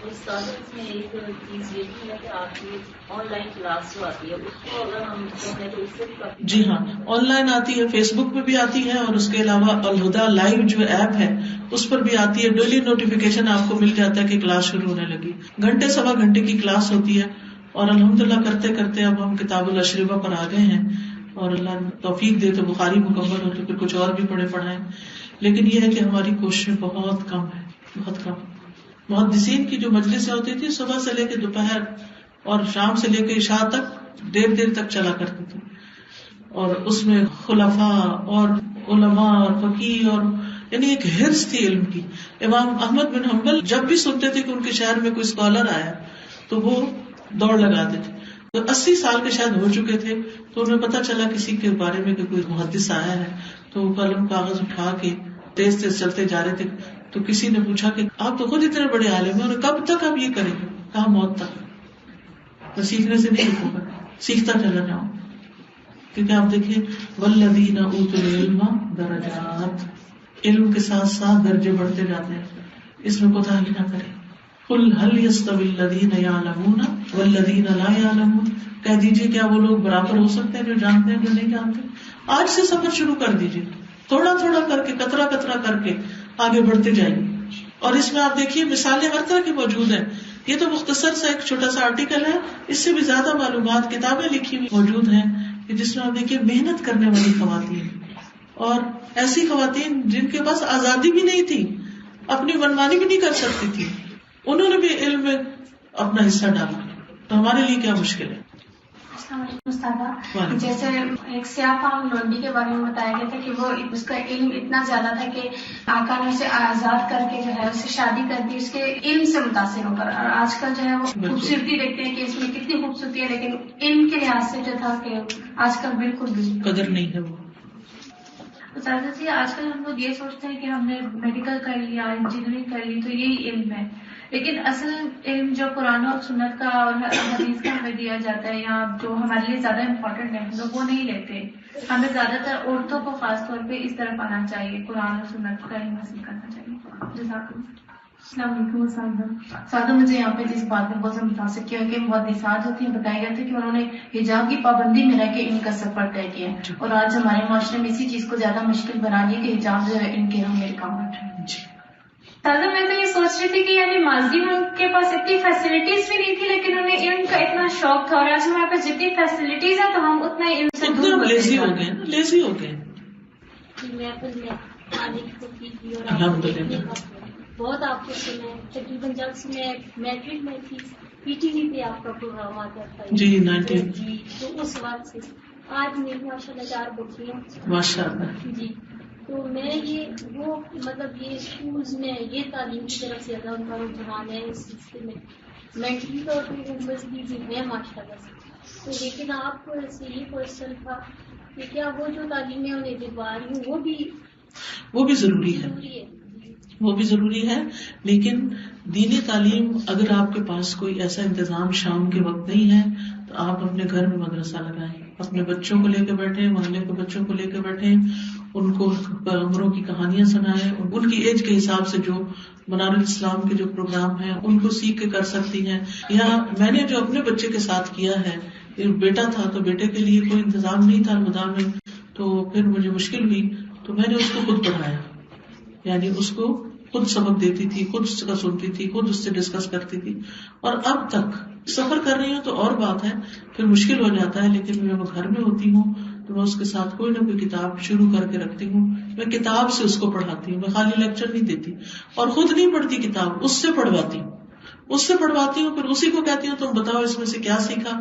اس میں ایک چیز یہ بھی ہے کہ آپ کی آن لائن کلاس جو آتی ہے اس کو اگر ہم کہیں تو اس سے بھی جی ہاں، آن لائن آتی ہے، فیس بک پہ بھی آتی ہے، اور اس کے علاوہ الہدا لائیو جو ایپ ہے اس پر بھی آتی ہے۔ ڈیلی نوٹیفیکیشن آپ کو مل جاتا ہے کہ کلاس شروع ہونے لگی، گھنٹے سوا گھنٹے کی کلاس ہوتی ہے، اور الحمدللہ کرتے کرتے اب ہم کتاب الاشربہ پر آ گئے ہیں، اور اللہ توفیق دے تو بخاری مکمل ہو تو پھر کچھ اور بھی پڑھائیں۔ لیکن یہ ہے کہ ہماری کوششیں بہت کم ہے، بہت کم۔ محدثین کی جو مجلسیں ہوتی تھی صبح سے لے کے دوپہر اور شام سے لے کے عشاء تک دیر تک چلا کرتی تھی، اور اس میں خلفاء اور علماء اور فقیہ اور یعنی ایک حرص تھی علم کی۔ امام احمد بن حنبل جب بھی سنتے تھے کہ ان کے شہر میں کوئی اسکالر آیا تو وہ دوڑ لگاتے تھے۔ تو 80 سال کے شاید ہو چکے تھے، تو انہیں پتا چلا کسی کے بارے میں کہ کوئی محدث آیا ہے، تو وہ قلم کاغذ اٹھا کے تیز چلتے جا رہے تھے۔ تو کسی نے پوچھا کہ آپ تو خود اتنے بڑے عالم ہیں اور کب تک آپ یہ کریں گے؟ کہا موت تک، تو سیکھنے سے نہیں ہوگا، سیکھتا چلا جاؤں۔ کیونکہ آپ دیکھیں والذین اوتوا العلم درجات، علم کے ساتھ ساتھ درجے بڑھتے جاتے ہیں، اس میں کوتاہی نہ کریں۔ قل هل يستوي الذين يعلمون والذين لا يعلمون، کہہ دیجیے کیا وہ لوگ برابر ہو سکتے ہیں جو جانتے ہیں جو نہیں جانتے؟ آج سے سفر شروع کر دیجیے، تھوڑا تھوڑا کر کے، قطرہ قطرہ کر کے آگے بڑھتے جائیے۔ اور اس میں آپ دیکھیے مثالیں ہر طرح کی موجود ہیں۔ یہ تو مختصر سا ایک چھوٹا سا آرٹیکل ہے، اس سے بھی زیادہ معلومات کتابیں لکھی ہوئی موجود ہیں کہ جس میں آپ دیکھیے محنت کرنے والی خواتین، اور ایسی خواتین جن کے پاس آزادی بھی نہیں تھی, اپنی منمانی بھی نہیں کر سکتی تھی, انہوں نے بھی علم میں اپنا حصہ ڈالا. تو ہمارے لیے کیا مشکل ہے. السلام علیکم استاذہ. جیسے ایک سیاہ فام لونڈی کے بارے میں بتایا گیا تھا کہ وہ اس کا علم اتنا زیادہ تھا کہ آقا نے اسے آزاد کر کے جو ہے اسے شادی کر دی اس کے علم سے متاثر ہو کر. اور آج کل جو ہے وہ خوبصورتی دیکھتے ہیں کہ اس میں کتنی خوبصورتی ہے, لیکن علم کے لحاظ سے جو تھا کہ آج کل بالکل بھی قدر نہیں ہے وہ. استاذہ جی آج کل ہم لوگ یہ سوچتے ہیں کہ ہم نے میڈیکل کر لیا, انجینئرنگ کر لی تو یہی علم ہے, لیکن اصل علم جو قرآن اور سنت کا اور حدیث کا ہمیں دیا جاتا ہے یا جو ہمارے لیے زیادہ امپورٹنٹ ہے ہم لوگ وہ نہیں لیتے. ہمیں زیادہ تر عورتوں کو خاص طور پہ اس طرف آنا چاہیے, قرآن اور سنت کا علم حاصل کرنا چاہیے. جزاک اللہ. السلام علیکم. سادہ مجھے یہاں پہ جس بات میں بہت زیادہ متاثر کیا کہ محدثات ہوتی ہیں, بتایا گیا تھا کہ انہوں نے حجاب کی پابندی میں رہ کے ان کا سفر طے کیا, اور آج ہمارے معاشرے میں اسی چیز کو زیادہ مشکل بنا دیا کہ حجاب جو ہے ان کے ہم رکاوٹ ہے. دادا میں تو یہ سوچ رہی تھی کہ یعنی ماضی میں ان کے پاس اتنی فیسلٹیز بھی نہیں تھی, لیکن انہیں علم کا اتنا شوق تھا, اور آج ہمارے پاس جتنی فیسلٹیز ہیں تو ہم اتنا علم سے دور لیزی ہو گئے, لیزی ہو گئے. الحمدللہ بہت آپ کو سنا ہے, تقریباً جب سے میں میٹرک میں تھی پی ٹی وی پہ آپ کا پروگرام آتا تھا جی 19 جی, تو اس وقت سے آج میری ماشاء اللہ 4 بچیاں ماشاء اللہ جی. تو میں یہ وہ مطلب یہ اسکولز میں یہ تعلیم کی طرف سے زیادہ ان کا رجحان ہے اس سلسلے میں, مینٹلی طور پہ مزید بھی ہے ماشاء اللہ سے. تو لیکن آپ کو ایسے یہ کوشچن تھا کہ کیا وہ جو تعلیمیں انہیں دلوا رہی ہوں وہ بھی ضروری ہے, وہ بھی ضروری ہے, لیکن دینی تعلیم اگر آپ کے پاس کوئی ایسا انتظام شام کے وقت نہیں ہے تو آپ اپنے گھر میں مدرسہ لگائیں, اپنے بچوں کو لے کے بیٹھیں, محلے کے بچوں کو لے کے بیٹھیں, ان کو پیغمبروں کی کہانیاں سنائیں, ان کی ایج کے حساب سے جو منار الاسلام کے جو پروگرام ہیں ان کو سیکھ کے کر سکتی ہیں. یا میں نے جو اپنے بچے کے ساتھ کیا ہے, بیٹا تھا تو بیٹے کے لیے کوئی انتظام نہیں تھا الہدا میں, تو پھر مجھے مشکل ہوئی تو میں نے اس کو خود پڑھایا, یعنی اس کو خود سبق دیتی تھی, خود اس کا سنتی تھی, خود اس سے ڈسکس کرتی تھی. اور اب تک سفر کر رہی ہوں تو اور بات ہے, پھر مشکل ہو جاتا ہے, لیکن میں گھر میں ہوتی ہوں تو میں اس کے ساتھ کوئی نہ کوئی کتاب شروع کر کے رکھتی ہوں, میں کتاب سے اس کو پڑھاتی ہوں, میں خالی لیکچر نہیں دیتی, اور خود نہیں پڑھتی کتاب, اس سے پڑھواتی ہوں, پھر اسی کو کہتی ہوں تم بتاؤ اس میں سے کیا سیکھا.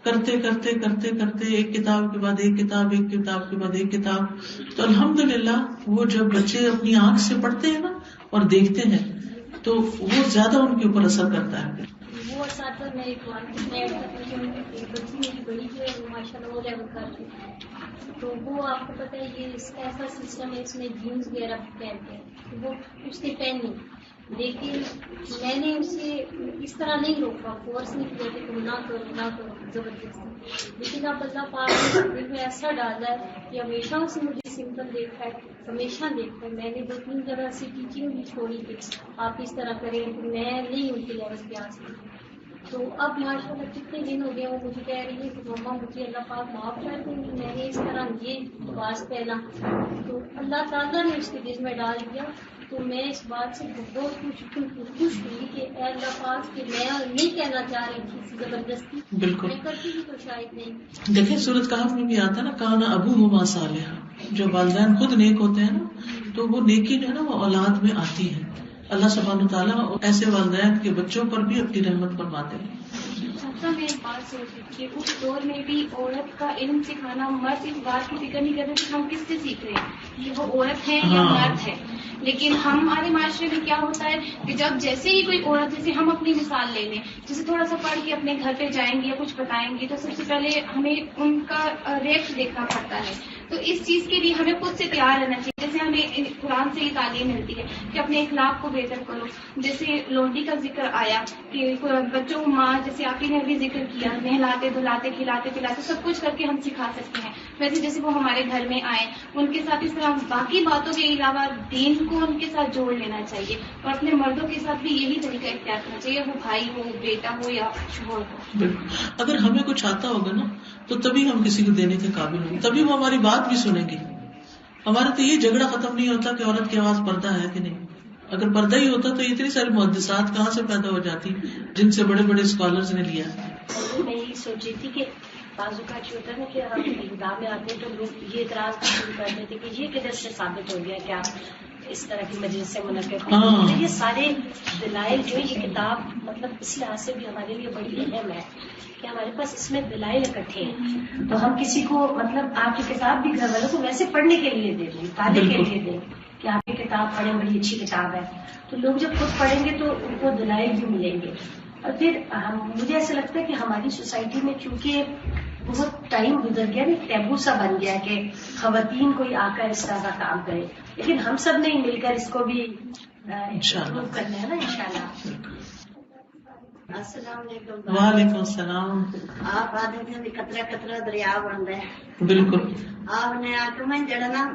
کرتے کرتے کرتے کرتے ایک کتاب کے بعد ایک کتاب, ایک کتاب کے بعد ایک کتاب. تو الحمدللہ وہ جب بچے اپنی آنکھ سے پڑھتے ہیں نا اور دیکھتے ہیں تو وہ زیادہ ان کے اوپر اثر کرتا ہے. وہ اساتذہ میں ایک بچی میری بڑی جو ہے ماشاء اللہ وہ لیول کرتی ہے, تو وہ آپ کو پتہ ہے یہ ایسا سسٹم ہے, اس میں جینس وغیرہ پہنتے ہیں, وہ اس نے پہنی, لیکن میں نے اسے اس طرح نہیں روکا, فورس نہیں کیا کہ تم نہ کرو زبردستی, لیکن اب اللہ پاک نے دل میں ایسا ڈالا ہے کہ ہمیشہ اسے مجھے سمپل دیکھا ہے, ہمیشہ دیکھا ہے. میں نے 2-3 جگہ سے ٹیچنگ بھی چھوڑی کہ آپ اس طرح کریں, لیکن میں نہیں ان کے لیول پہ آ سکتی. تو اب ماشاء اللہ کتنے دن ہو گئے وہ مجھے کہہ رہی ہے کہ مما مجھے اللہ پاک معاف کر دیں گی, میں نے اس طرح یہ لباس پہنا, تو اللہ تعالیٰ نے اس کے دل میں ڈال دیا. تو میں اس بات سے بہت خوش ہوئی کہ اے اللہ پاک کہ میں نہیں کہنا چاہ رہی تھی زبردستی, بالکل میں کرتی بھی تو شاید نہیں. دیکھیں سورۃ کہف میں بھی آتا ہے نا, کانا ابوہما صالحا, جو والدین خود نیک ہوتے ہیں نا تو وہ نیکی جو ہے نا وہ اولاد میں آتی ہے. اللہ سبحانہ وتعالیٰ ایسے والدین کے بچوں پر بھی اپنی رحمت فرماتے ہیں. میں ایک بات سوچ رہی تھی کہ اس دور میں بھی عورت کا علم سکھانا, مرد اس بات کی فکر نہیں کرتے کہ ہم کس سے سیکھ رہے ہیں, کہ وہ عورت ہے یا مرد ہے. لیکن ہمارے معاشرے میں کیا ہوتا ہے کہ جب جیسے ہی کوئی عورت, جیسے ہم اپنی مثال لے لیں, جیسے تھوڑا سا پڑھ کے اپنے گھر پہ جائیں گی یا کچھ بتائیں گی تو سب سے پہلے ہمیں ان کا ریٹ دیکھنا پڑتا ہے. تو اس چیز کے لیے ہمیں خود سے تیار رہنا چاہیے. جیسے ہمیں قرآن سے یہ تعلیم ملتی ہے کہ اپنے اخلاق کو بہتر کرو. جیسے لونڈی کا ذکر آیا کہ بچوں کو ماں, جیسے آپ نے بھی ذکر کیا, نہلاتے دھلاتے کھلاتے پلاتے سب کچھ کر کے ہم سکھا سکتے ہیں. ویسے جیسے وہ ہمارے گھر میں آئے, ان کے ساتھ اس طرح باقی باتوں کے علاوہ دین کو ان کے ساتھ جوڑ لینا چاہیے, اور اپنے مردوں کے ساتھ بھی یہی طریقہ اختیار کرنا چاہیے, وہ بھائی ہو, بیٹا ہو یا شوہر ہو. اگر ہمیں کچھ آتا ہوگا نا تو تبھی ہم کسی کو دینے کے قابل ہوں گے, تبھی وہ ہماری بات بھی سنیں گے. ہمارا تو یہ جھگڑا ختم نہیں ہوتا کہ عورت کی آواز پردہ ہے کہ نہیں. اگر پردہ ہی ہوتا تو اتنی ساری محدثات کہاں سے پیدا ہو جاتی جن سے بڑے بڑے اسکالرز نے لیا. میں یہی سوچ رہی تھی کہ بعض اوقات یہ ہوتا ہے نا کہ ہم ابتدا میں آتے ہیں تو لوگ یہ اعتراض شروع کر دیتے کہ یہ کدھر سے ثابت ہو گیا کیا اس طرح کی مجلس سے منعقد ہوتی ہے. یہ سارے دلائل جو یہ کتاب مطلب اس لحاظ سے بھی ہمارے لیے بڑی اہم ہے کہ ہمارے پاس اس میں دلائل اکٹھے ہیں. تو ہم کسی کو مطلب آپ کی کتاب بھی گھر والوں کو ویسے پڑھنے کے لیے دے دیں, طالب کے لیے دیں کہ آپ کی کتاب پڑھیں, بڑی اچھی کتاب ہے. تو لوگ جب خود پڑھیں گے تو ان کو دلائل بھی ملیں گے. اور پھر مجھے ایسا لگتا ہے کہ ہماری سوسائٹی میں چونکہ بہت ٹائم گزر گیا نا, ٹیبو سا بن گیا کہ خواتین کوئی آ کر اس طرح کا کام کرے, لیکن ہم سب نے مل کر اس کو بھی امپروو کرنا ہے نا انشاءاللہ. السلام علیکم. وعلیکم السلام. آپ آدھے تھے کترا کترا دریا بن رہا ہے. بالکل آپ نے آ میں جڑا نا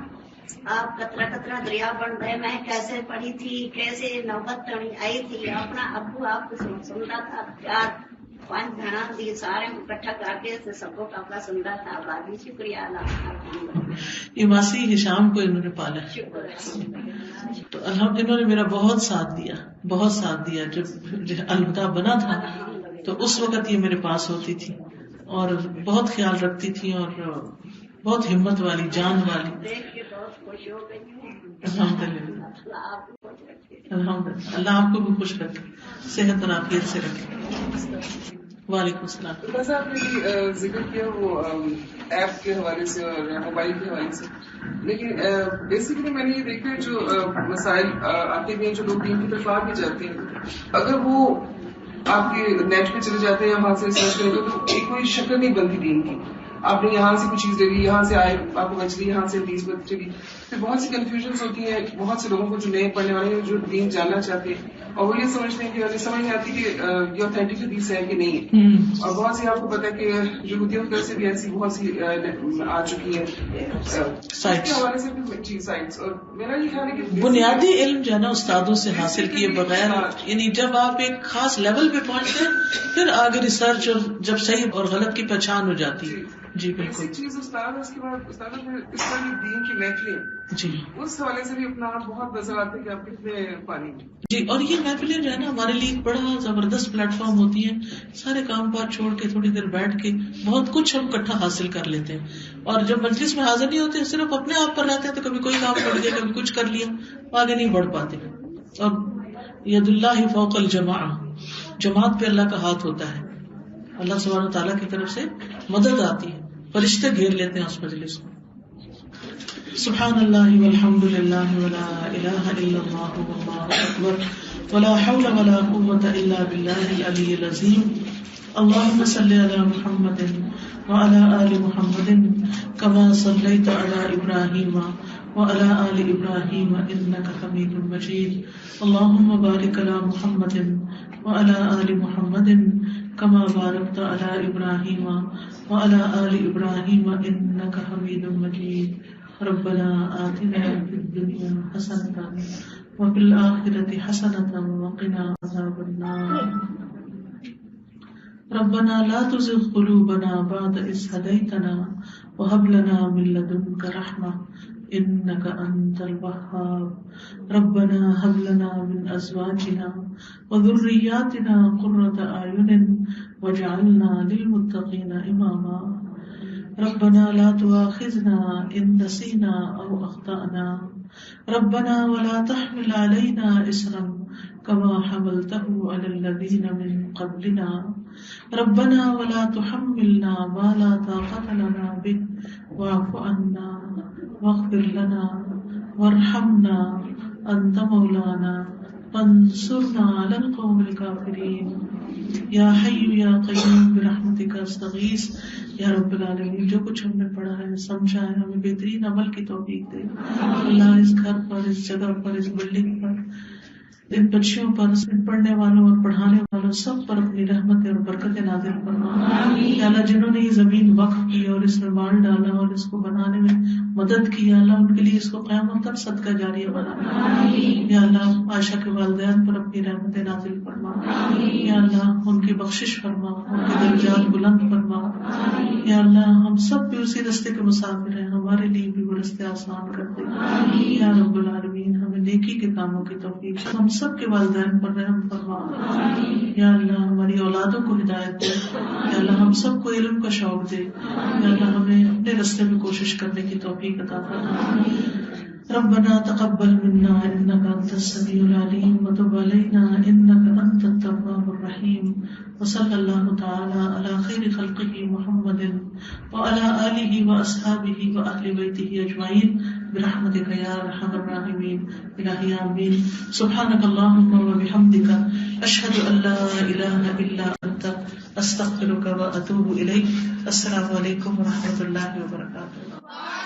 آپ کترا کترا دریا بن رہے. میں کیسے پڑھی تھی, کیسے نوبت آئی تھی. اپنا ابو آپ کو سنتا تھا, 4-5 بہنا دی سارے اکٹھا کر کے سب کو کپڑا سنتا تھا. باقی شکریہ اللہ. یہ ماسی ہشام کو انہوں نے پالا, تو انہوں نے میرا بہت ساتھ دیا, بہت ساتھ دیا. جب الوداع بنا تھا تو اس وقت یہ میرے پاس ہوتی تھی اور بہت خیال رکھتی تھی اور بہت ہمت والی, جان والی. الحمدللہ الحمدللہ. اللہ آپ کو بھی خوش رکھے, صحت اور عافیت سے رکھے. وعلیکم السلام. جیسا آپ نے ذکر کیا وہ ایپ کے حوالے سے اور موبائل کے حوالے سے, لیکن بیسیکلی میں نے یہ دیکھا جو مسائل آتے بھی ہیں, جو لوگ دین کی طرف آ بھی جاتے ہیں, اگر وہ آپ کے نیٹ پہ چلے جاتے ہیں, وہاں سے سرچ کریں گے تو ایک کوئی شکل نہیں بنتی دین کی. آپ نے یہاں سے کوئی چیز لے لی, یہاں سے آئے آپ کو بچ لی, یہاں سے حدیث بچ چلی. پھر بہت سی کنفیوژنس ہوتی ہیں بہت سے لوگوں کو جو نئے پڑھنے والے ہیں, جو دین جاننا چاہتے ہیں, اور وہ یہ سمجھتے ہیں کہ انہیں سمجھ نہیں آتی کہ یہ اوتھینٹک حدیث ہے کہ نہیں ہے. اور بہت سی آپ کو پتا ہے کہ یہودیوں کی طرف سے بھی ایسی بہت سی آ چکی ہیں سائٹس کے حوالے سے بھی سائٹس. اور میرا یہ خیال ہے کہ بنیادی علم جو ہے نا استادوں سے حاصل کیے بغیر, یعنی جب آپ ایک خاص لیول پہ پہنچتے ہیں پھر آگے ریسرچ اور جب صحیح اور غلط کی پہچان ہو جاتی ہے. جی بالکل. چیز استاد, اس کے بعد استاد اس طرح دین کی محفلیں, جی اس حوالے سے بھی اپنا آپ بہت نظر آتے ہیں کہ آپ کتنے پانی میں. جی, اور یہ محفلیں جو ہے نا ہمارے لیے ایک بڑا زبردست پلیٹ فارم ہوتی ہیں. سارے کام کاج چھوڑ کے تھوڑی دیر بیٹھ کے بہت کچھ ہم اکٹھا حاصل کر لیتے ہیں. اور جب مجلس میں حاضر نہیں ہوتے, صرف اپنے آپ پر رہتے ہیں, تو کبھی کوئی کام پڑ گیا, کبھی کچھ کر لیا, آگے نہیں بڑھ پاتے. اور ید اللہ فوق الجماع, جماعت پہ اللہ کا ہاتھ ہوتا ہے. اللہ سبحانہ تعالیٰ کی طرف سے مدد آتی ہے, فرشتے گھیر لیتے ہیں اس مجلس کو. سبحان اللہ والحمد للہ ولا الہ الا اللہ واللہ اکبر ولا حول ولا قوة الا باللہ العلی العظیم. اللهم صل علی محمد وعلى آل محمد كما صليت على إبراهيم وعلى آل إبراهيم إنك حميد مجيد. اللهم بارك على محمد وعلى آل محمد كما باركت على إبراهيم وعلى آل إبراهيم إنك حميد مجيد. ربنا آتنا في الدنيا حسنة وفي الآخرة حسنة وقنا عذاب النار. ربنا لا تزغ قلوبنا بعد إذ هديتنا وهب لنا من لدنك رحمة إنك أنت الوهاب. ربنا هب لنا من أزواجنا وذرياتنا قرة أعين واجعلنا للمتقين إماما. ربنا لا تؤاخذنا إن نسينا أو أخطأنا. ربنا ولا تحمل علينا إصرا كما حملته على الذين من قبلنا. ربنا ولا تحملنا ما لا طاقة لنا به واعف عنا واغفر لنا وارحمنا أنت مولانا فانصرنا على القوم الكافرين. یا حی یا قیوم برحمتک استغیث. یا رب العالمین, جو کچھ ہم نے پڑھا ہے سمجھا ہے, ہمیں بہترین عمل کی توفیق دے. اللہ اس گھر پر, اس جگہ پر, اس بلڈنگ پر, ان بچیوں پر, ان پڑھنے والوں اور پڑھانے والوں سب پر اپنی رحمت اور برکت نازل فرما. یا اللہ جنہوں نے یہ زمین وقف کی اور اس میں مال ڈالا اور اس کو بنانے میں مدد کی, یا اللہ ان کے لیے اس کو قیامت تک صدقہ جاریہ بنا. یا اللہ عائشہ کے والدین پر اپنی رحمت نازل فرما. یا اللہ ان کی بخشش فرما, ان کے درجات بلند فرما. یا اللہ ہم سب بھی اسی رستے کے مسافر ہیں, ہمارے لیے بھی وہ رستے آسان کر دے. یا رب العالمین ہمیں نیکی کے کاموں کی توفیق، ہم سب کے والدین پر رحم فرما، یا اللہ ہماری اولادوں کو ہدایت دے، یا اللہ ہم سب کو علم کا شوق دے، یا اللہ ہمیں اپنے راستے میں کوشش کرنے کی توفیق عطا فرما۔ ربنا تقبل منا انك انت السميع العليم وتب علينا انك انت التواب الرحيم، وصلى الله تعالى على خير خلقه محمد وعلى آله واصحابه واهل بيته اجمعين برحمتك يا ارحم الراحمين الہی آمین۔ سبحانك اللهم وبحمدك اشهد ان لا اله الا انت استغفرك واتوب اليك۔ السلام علیکم ورحمۃ اللہ وبرکاتہ۔